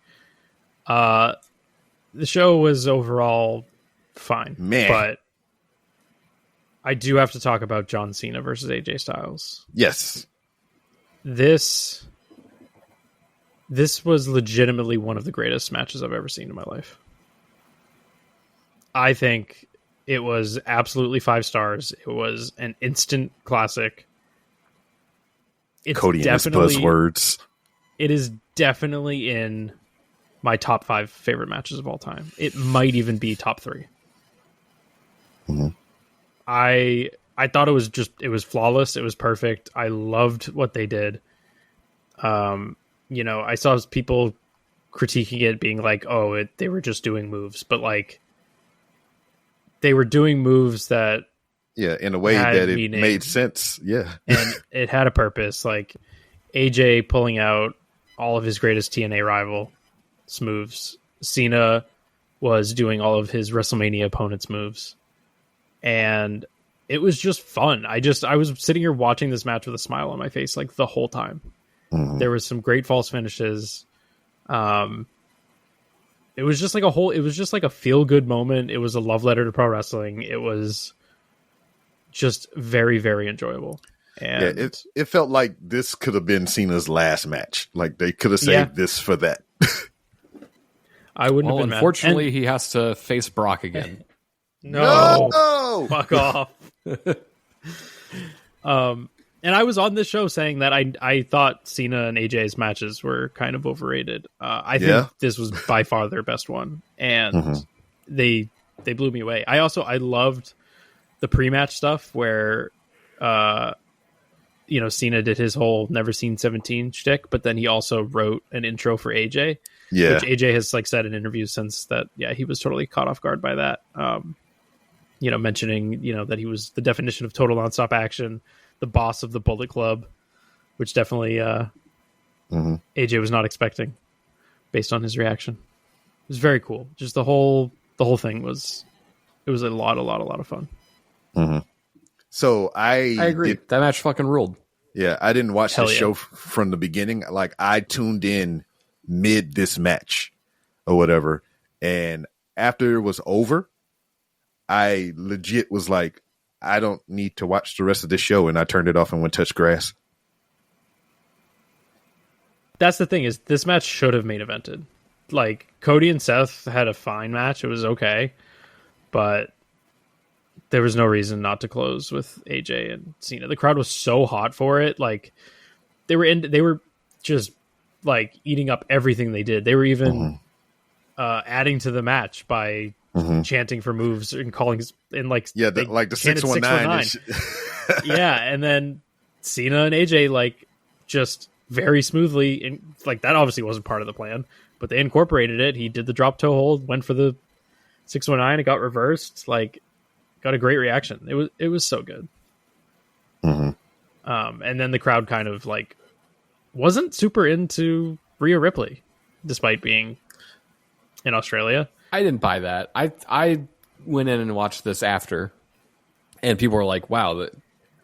The show was overall fine. But I do have to talk about John Cena versus AJ Styles. Yes. This was legitimately one of the greatest matches I've ever seen in my life. I think it was absolutely 5 stars. It was an instant classic. It's Kody and his buzzwords. It is definitely in my top 5 favorite matches of all time. It might even be top 3. Mm-hmm. I thought it was flawless. It was perfect. I loved what they did. I saw people critiquing it, being like, "Oh, they were just doing moves," but they were doing moves that, in a way that it made sense. Yeah, and it had a purpose. Like AJ pulling out all of his greatest TNA rival moves. Cena was doing all of his WrestleMania opponents' moves. And it was just fun. I was sitting here watching this match with a smile on my face the whole time. Mm-hmm. There was some great false finishes. It was just a feel good moment. It was a love letter to pro wrestling. It was just very, very enjoyable. And it felt like this could have been Cena's last match. Like they could have saved this for that. I wouldn't have been unfortunately, he has to face Brock again. No, fuck off. And I was on this show saying that I thought Cena and AJ's matches were kind of overrated. I think this was by far their best one, and they blew me away. I loved the pre-match stuff where Cena did his whole never seen 17 shtick, but then he also wrote an intro for AJ. Yeah, which AJ has said in interviews since that. Yeah, he was totally caught off guard by that. Mentioning, that he was the definition of total nonstop action, the boss of the Bullet Club, which definitely AJ was not expecting based on his reaction. It was very cool. Just the whole thing was a lot of fun. Mm-hmm. So I agree. That match fucking ruled. Yeah, I didn't watch the show from the beginning. Like, I tuned in mid this match or whatever, and after it was over, I legit was like, I don't need to watch the rest of the show, and I turned it off and went touch grass. That's the thing, is this match should have main evented. Like, Cody and Seth had a fine match. It was okay, but there was no reason not to close with AJ and Cena. The crowd was so hot for it. Like, they were just like eating up everything they did. They were even adding to the match by chanting for moves and calling and like the 619. Yeah, and then Cena and AJ like just very smoothly, and like that obviously wasn't part of the plan, but they incorporated it. He did the drop toe hold, went for the 619, it got reversed, like got a great reaction. It was so good. And then the crowd kind of like wasn't super into Rhea Ripley, despite being in Australia. I didn't buy that. I went in and watched this after, and people were like, "Wow, the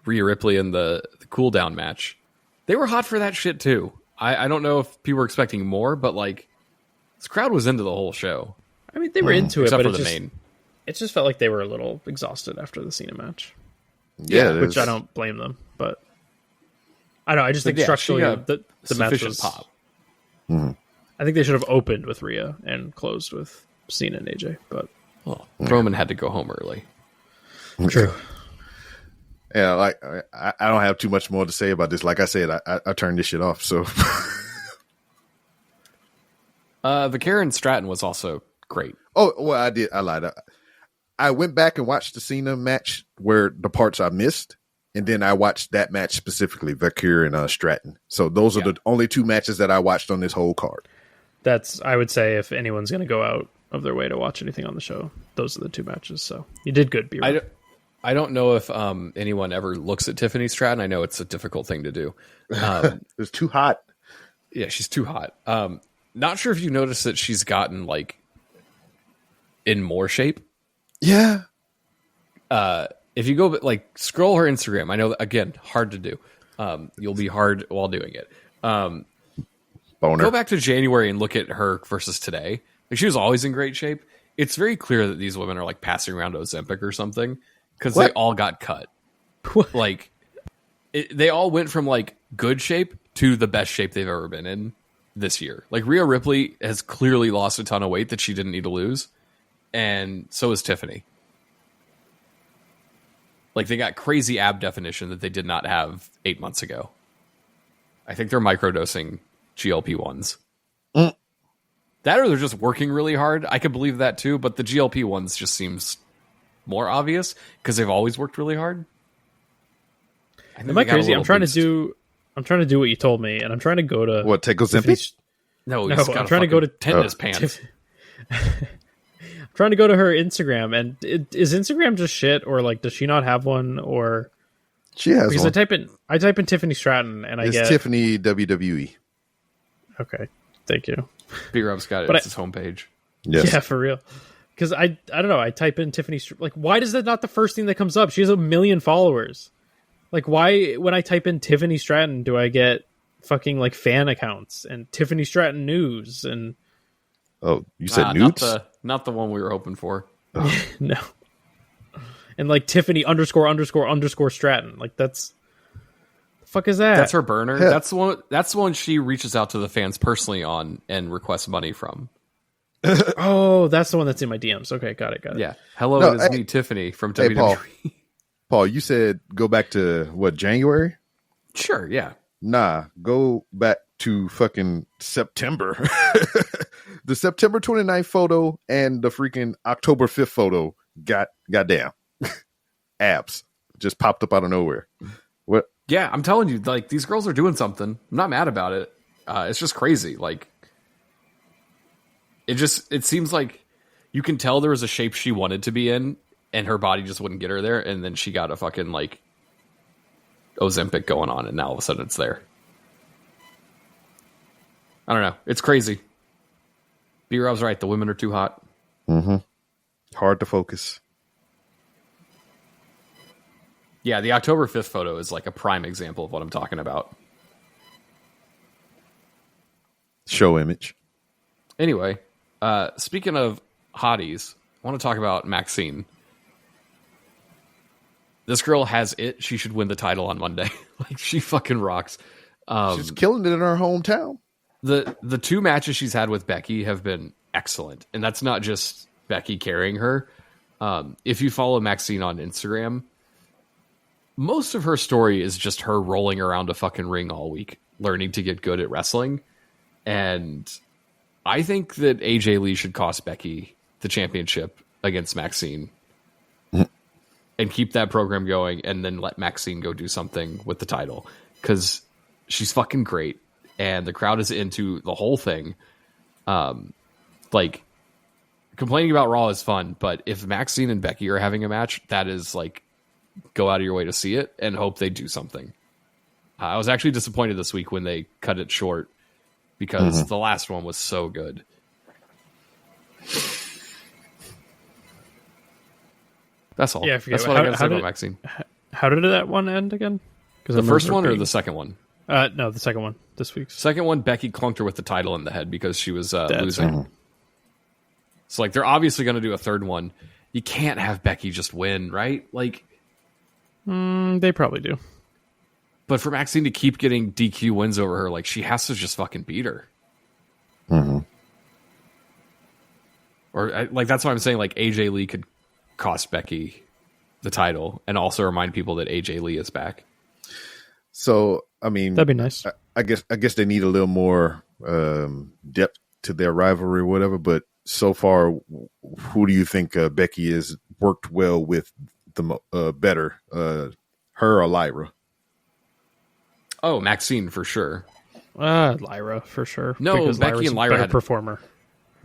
Rhea Ripley in the cool down match, they were hot for that shit too." I don't know if people were expecting more, but like this crowd was into the whole show. I mean, they were into it, except but for the main. It just felt like they were a little exhausted after the Cena match. Yeah, which I don't blame them, but I don't know. I just think structurally the match was pop. I think they should have opened with Rhea and closed with Cena and AJ, but Roman had to go home early. True. Yeah, like I don't have too much more to say about this. Like I said, I turned this shit off. So Vaquera and Stratton was also great. Oh, well, I did. I lied. I went back and watched the Cena match where the parts I missed, and then I watched that match specifically, Vaquera and Stratton. So those are the only two matches that I watched on this whole card. I would say, if anyone's going to go out of their way to watch anything on the show, those are the two matches. So you did good, B-Rob. I don't know if anyone ever looks at Tiffany Stratton. I know it's a difficult thing to do. It's too hot. Yeah, she's too hot. Not sure if you noticed that she's gotten like in more shape. Yeah. If you go like scroll her Instagram, I know again, hard to do. You'll be hard while doing it. Boner. Go back to January and look at her versus today. Like, she was always in great shape. It's very clear that these women are like passing around Ozempic or something, because they all got cut. Like they all went from like good shape to the best shape they've ever been in this year. Like Rhea Ripley has clearly lost a ton of weight that she didn't need to lose. And so is Tiffany. Like, they got crazy ab definition that they did not have 8 months ago. I think they're microdosing GLP-1s. That or they're just working really hard. I could believe that too, but the GLP-1s just seems more obvious because they've always worked really hard. Am I crazy? I'm trying to do what you told me, and I'm trying to go to what, take Ozempic? No, I'm trying to go to tennis pants. Trying to go to her Instagram, and is Instagram just shit, or like does she not have one, or she has because one. I type in Tiffany Stratton and I get Tiffany WWE. Okay, thank you. B-Rob's got it. It's his homepage. Yes. Yeah, for real. Because I don't know. I type in Tiffany. Like, why is that not the first thing that comes up? She has 1 million followers. Like, why when I type in Tiffany Stratton do I get fucking like fan accounts and Tiffany Stratton news and oh, you said nudes? Not the one we were hoping for. No. And like Tiffany ___ Stratton. Like, that's the fuck is that? That's her burner. Yeah. That's the one she reaches out to the fans personally on and requests money from. Oh, that's the one that's in my DMs. Okay, got it. Yeah. Hello, it is me, Tiffany from WWE. Paul, you said go back to what, January? Sure, yeah. Nah, go back to fucking September. The September 29th photo and the freaking October 5th photo goddamn abs just popped up out of nowhere. What? Yeah, I'm telling you, like, these girls are doing something. I'm not mad about it. It's just crazy. Like, it seems like you can tell there was a shape she wanted to be in, and her body just wouldn't get her there, and then she got a fucking, like, Ozempic going on, and now all of a sudden it's there. I don't know. It's crazy. B-Rob's right. The women are too hot. Mm-hmm. Hard to focus. Yeah, the October 5th photo is like a prime example of what I'm talking about. Show image. Anyway, speaking of hotties, I want to talk about Maxine. This girl has it. She should win the title on Monday. Like, she fucking rocks. She's killing it in her hometown. The two matches she's had with Becky have been excellent. And that's not just Becky carrying her. If you follow Maxine on Instagram, most of her story is just her rolling around a fucking ring all week, learning to get good at wrestling. And I think that AJ Lee should cost Becky the championship against Maxine and keep that program going, and then let Maxine go do something with the title, because she's fucking great and the crowd is into the whole thing. Like, complaining about Raw is fun, but if Maxine and Becky are having a match, that is like, go out of your way to see it and hope they do something. I was actually disappointed this week when they cut it short, because the last one was so good. That's all. Yeah, I forget. That's what I got to say about Maxine. How did that one end again? The first one or the second one? No, the second one. This week's second one. Becky clunked her with the title in the head because she was losing. So like, they're obviously going to do a third one. You can't have Becky just win, right? Like, they probably do. But for Maxine to keep getting DQ wins over her, like, she has to just fucking beat her. Or like, that's why I'm saying, like, AJ Lee could cost Becky the title and also remind people that AJ Lee is back. So, I mean, that'd be nice. I guess they need a little more depth to their rivalry or whatever. But so far, who do you think Becky has worked well with the better, her or Lyra? Oh, Maxine for sure. Lyra for sure. No, because Becky Lyra's and Lyra had had a performer.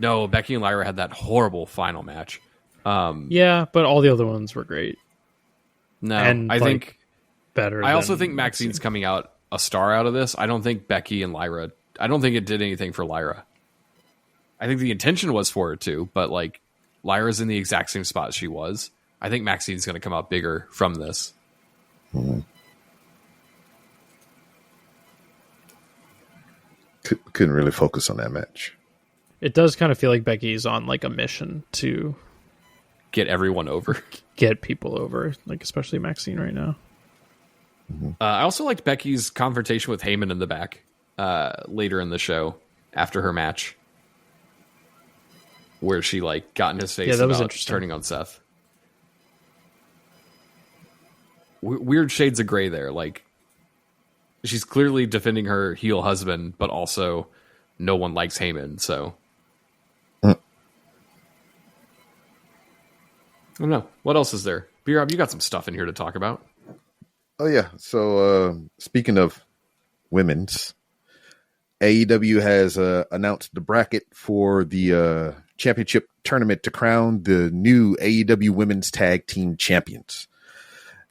No, Becky and Lyra had that horrible final match. Yeah, but all the other ones were great. No, and I think better. I also think Maxine's coming out a star out of this. I don't think Becky and Lyra. I don't think it did anything for Lyra. I think the intention was for it to, but like, Lyra's in the exact same spot she was. I think Maxine's going to come out bigger from this. Couldn't really focus on that match. It does kind of feel like Becky's on like a mission to get everyone over, get people over, like especially Maxine right now. I also liked Becky's confrontation with Heyman in the back later in the show after her match, where she like got in his face that was about interesting. turning on Seth. Weird shades of gray there. Like, she's clearly defending her heel husband, but also no one likes Heyman. So I don't know. What else is there? B-Rob, you got some stuff in here to talk about. Oh, yeah. So speaking of women's, AEW has announced the bracket for the championship tournament to crown the new AEW Women's Tag Team Champions.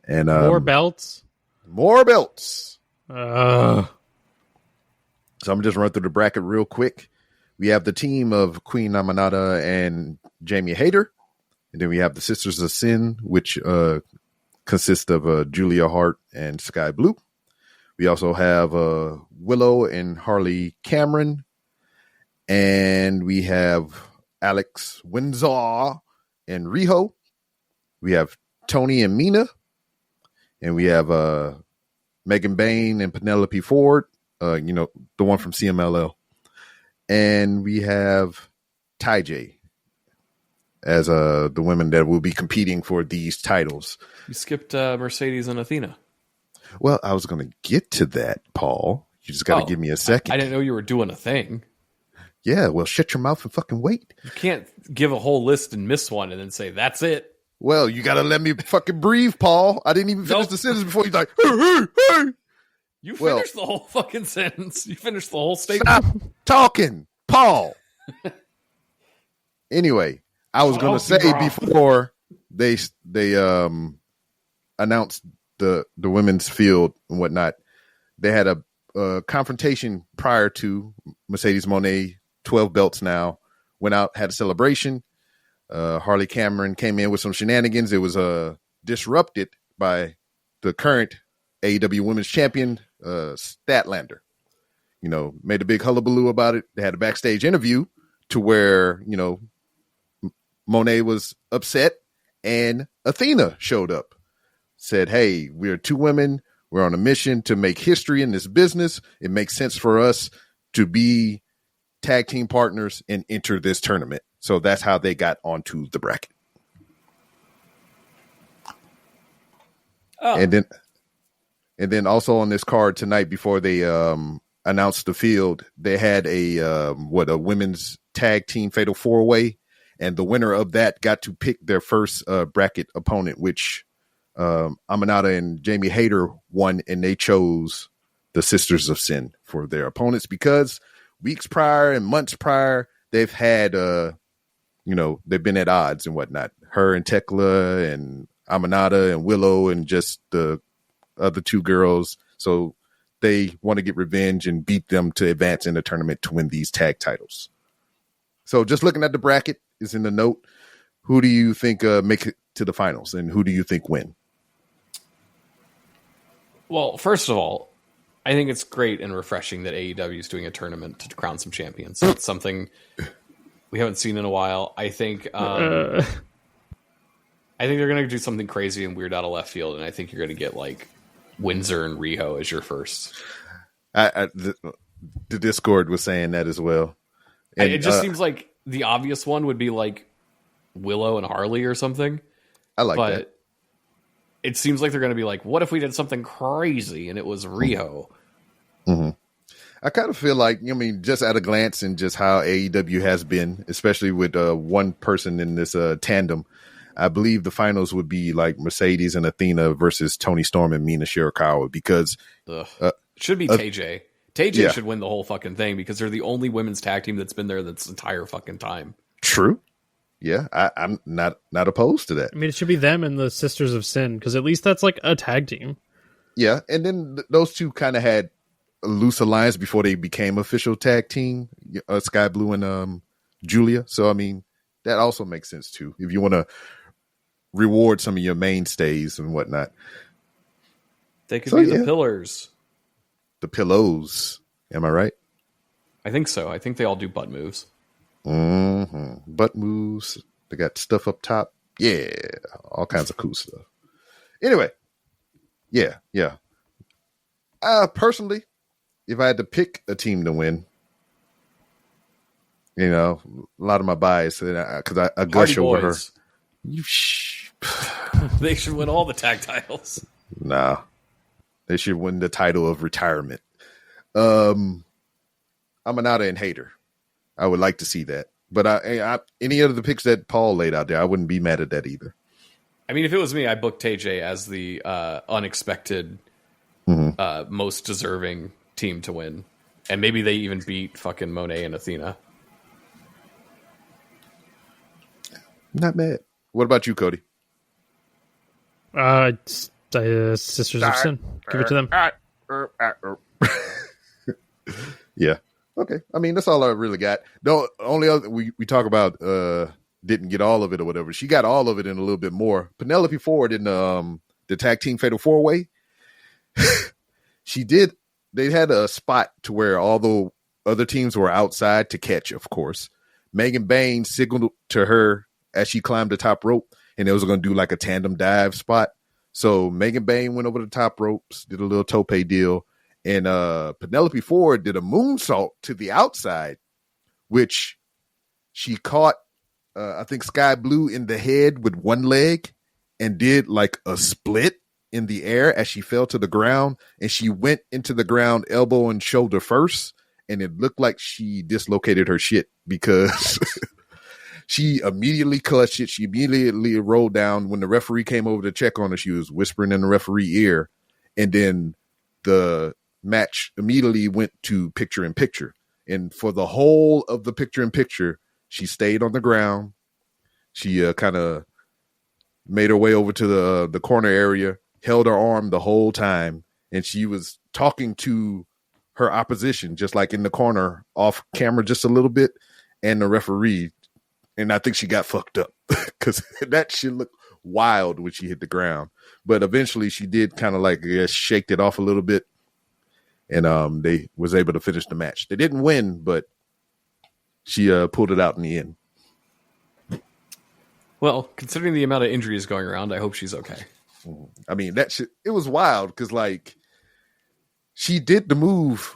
And more belts. More belts. So I'm going to just run through the bracket real quick. We have the team of Queen Amanada and Jamie Hayter. And then we have the Sisters of Sin, which consist of Julia Hart and Sky Blue. We also have Willow and Harley Cameron. And we have Alex Windsor and Riho. We have Tony and Mina. And we have Megan Bain and Penelope Ford, the one from CMLL. And we have Ty J as the women that will be competing for these titles. You skipped Mercedes and Athena. Well, I was going to get to that, Paul. You just got to give me a second. I didn't know you were doing a thing. Yeah, well, shut your mouth and fucking wait. You can't give a whole list and miss one and then say, that's it. Well, you got to let me fucking breathe, Paul. I didn't even finish the sentence before you're like, hey. You finished the whole fucking sentence. You finished the whole statement. Stop talking, Paul. Anyway, I was going to say before they announced the women's field and whatnot. They had a confrontation prior to Mercedes Moné, 12 belts now, went out, had a celebration. Harley Cameron came in with some shenanigans. It was disrupted by the current AEW Women's Champion, Statlander. You know, made a big hullabaloo about it. They had a backstage interview to where, you know, Monet was upset and Athena showed up. Said, hey, we're two women. We're on a mission to make history in this business. It makes sense for us to be tag team partners and enter this tournament. So that's how they got onto the bracket. Oh. And then also on this card tonight, before they announced the field, they had a women's tag team fatal 4-way, and the winner of that got to pick their first bracket opponent, which Aminata and Jamie Hayter won, and they chose the Sisters of Sin for their opponents because weeks prior and months prior, they've had, they've been at odds and whatnot. Her and Tekla and Aminata and Willow and just the other two girls. So they want to get revenge and beat them to advance in the tournament to win these tag titles. So just looking at the bracket is in the note. Who do you think make it to the finals, and who do you think win? Well, first of all, I think it's great and refreshing that AEW is doing a tournament to crown some champions. It's something we haven't seen in a while. I think they're going to do something crazy and weird out of left field, and I think you're going to get like Windsor and Riho as your first. The Discord was saying that as well. And, it just seems like the obvious one would be like Willow and Harley or something. I like that. It seems like they're going to be like, what if we did something crazy and it was Riho? Mm-hmm. I kind of feel like, just at a glance and just how AEW has been, especially with one person in this tandem, I believe the finals would be like Mercedes and Athena versus Toni Storm and Mina Shirakawa because should be TJ. TJ should win the whole fucking thing because they're the only women's tag team that's been there this entire fucking time. True. Yeah, I'm not opposed to that. I mean, it should be them and the Sisters of Sin because at least that's like a tag team. Yeah, and then those two kind of had a loose alliance before they became official tag team, Sky Blue and Julia. So, I mean, that also makes sense too. If you want to reward some of your mainstays and whatnot. They could be the pillars. The pillows. Am I right? I think so. I think they all do butt moves. Mm-hmm. Butt moves. They got stuff up top. Yeah. All kinds of cool stuff. Anyway. Yeah. Personally, if I had to pick a team to win, a lot of my bias, because I gush over her. They should win all the tag titles. Nah. They should win the title of retirement. Aminata and Hayter. I would like to see that. But any of the picks that Paul laid out there, I wouldn't be mad at that either. I mean, if it was me, I'd book TJ as the unexpected, most deserving team to win. And maybe they even beat fucking Monet and Athena. Not bad. What about you, Cody? Sisters of Sin. Give it to them. Yeah. Okay. I mean, that's all I really got. The only other we talk about didn't get all of it or whatever. She got all of it and a little bit more. Penelope Ford in the tag team fatal 4-way. She did. They had a spot to where although other teams were outside to catch, of course, Megan Bain signaled to her as she climbed the top rope, and it was going to do like a tandem dive spot. So Megan Bain went over the top ropes, did a little tope deal. And Penelope Ford did a moonsault to the outside, which she caught, I think, Sky Blue in the head with one leg and did like a split in the air as she fell to the ground. And she went into the ground elbow and shoulder first. And it looked like she dislocated her shit because she immediately clutched it. She immediately rolled down. When the referee came over to check on her, she was whispering in the referee ear. And then the match immediately went to picture in picture, and for the whole of the picture in picture, she stayed on the ground. She kind of made her way over to the corner area, held her arm the whole time, and she was talking to her opposition, just like in the corner off camera just a little bit, and the referee. And I think she got fucked up because that shit looked wild when she hit the ground. But eventually she did kind of like, I guess, shake it off a little bit. And they was able to finish the match. They didn't win, but she pulled it out in the end. Well, considering the amount of injuries going around, I hope she's okay. I mean, that shit, it was wild because, like, she did the move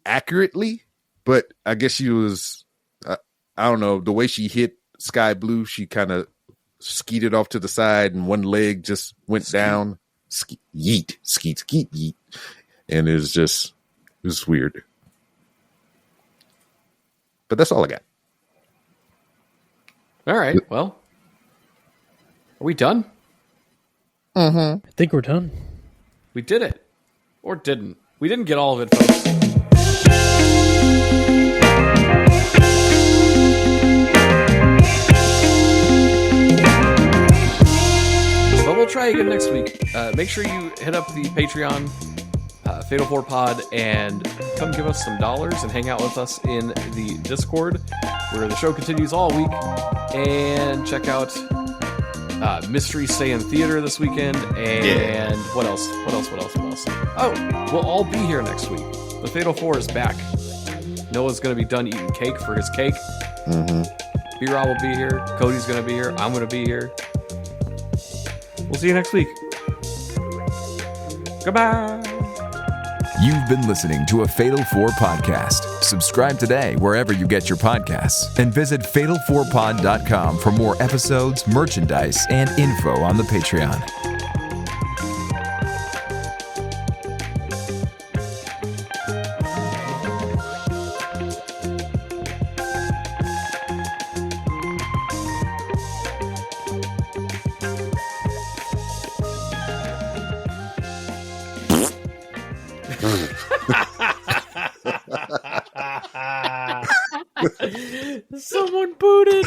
accurately, but I guess she was, I don't know, the way she hit Sky Blue, she kind of skeeted off to the side and one leg just went down. Yeet, skeet, yeet. And it was weird. But that's all I got. All right. Well, are we done? I think we're done. We did it. Or didn't. We didn't get all of it, folks. But we'll try again next week. Make sure you hit up the Patreon, Fatal 4 Pod, and come give us some dollars and hang out with us in the Discord, where the show continues all week. And check out Mystery Stay in Theater this weekend. And what else? Oh, we'll all be here next week. The Fatal 4 is back. Noah's going to be done eating cake for his cake. B-Rob will be here. Cody's going to be here. I'm going to be here. We'll see you next week. Goodbye. You've been listening to a Fatal 4 podcast. Subscribe today wherever you get your podcasts and visit fatal4pod.com for more episodes, merchandise, and info on the Patreon. Someone booted.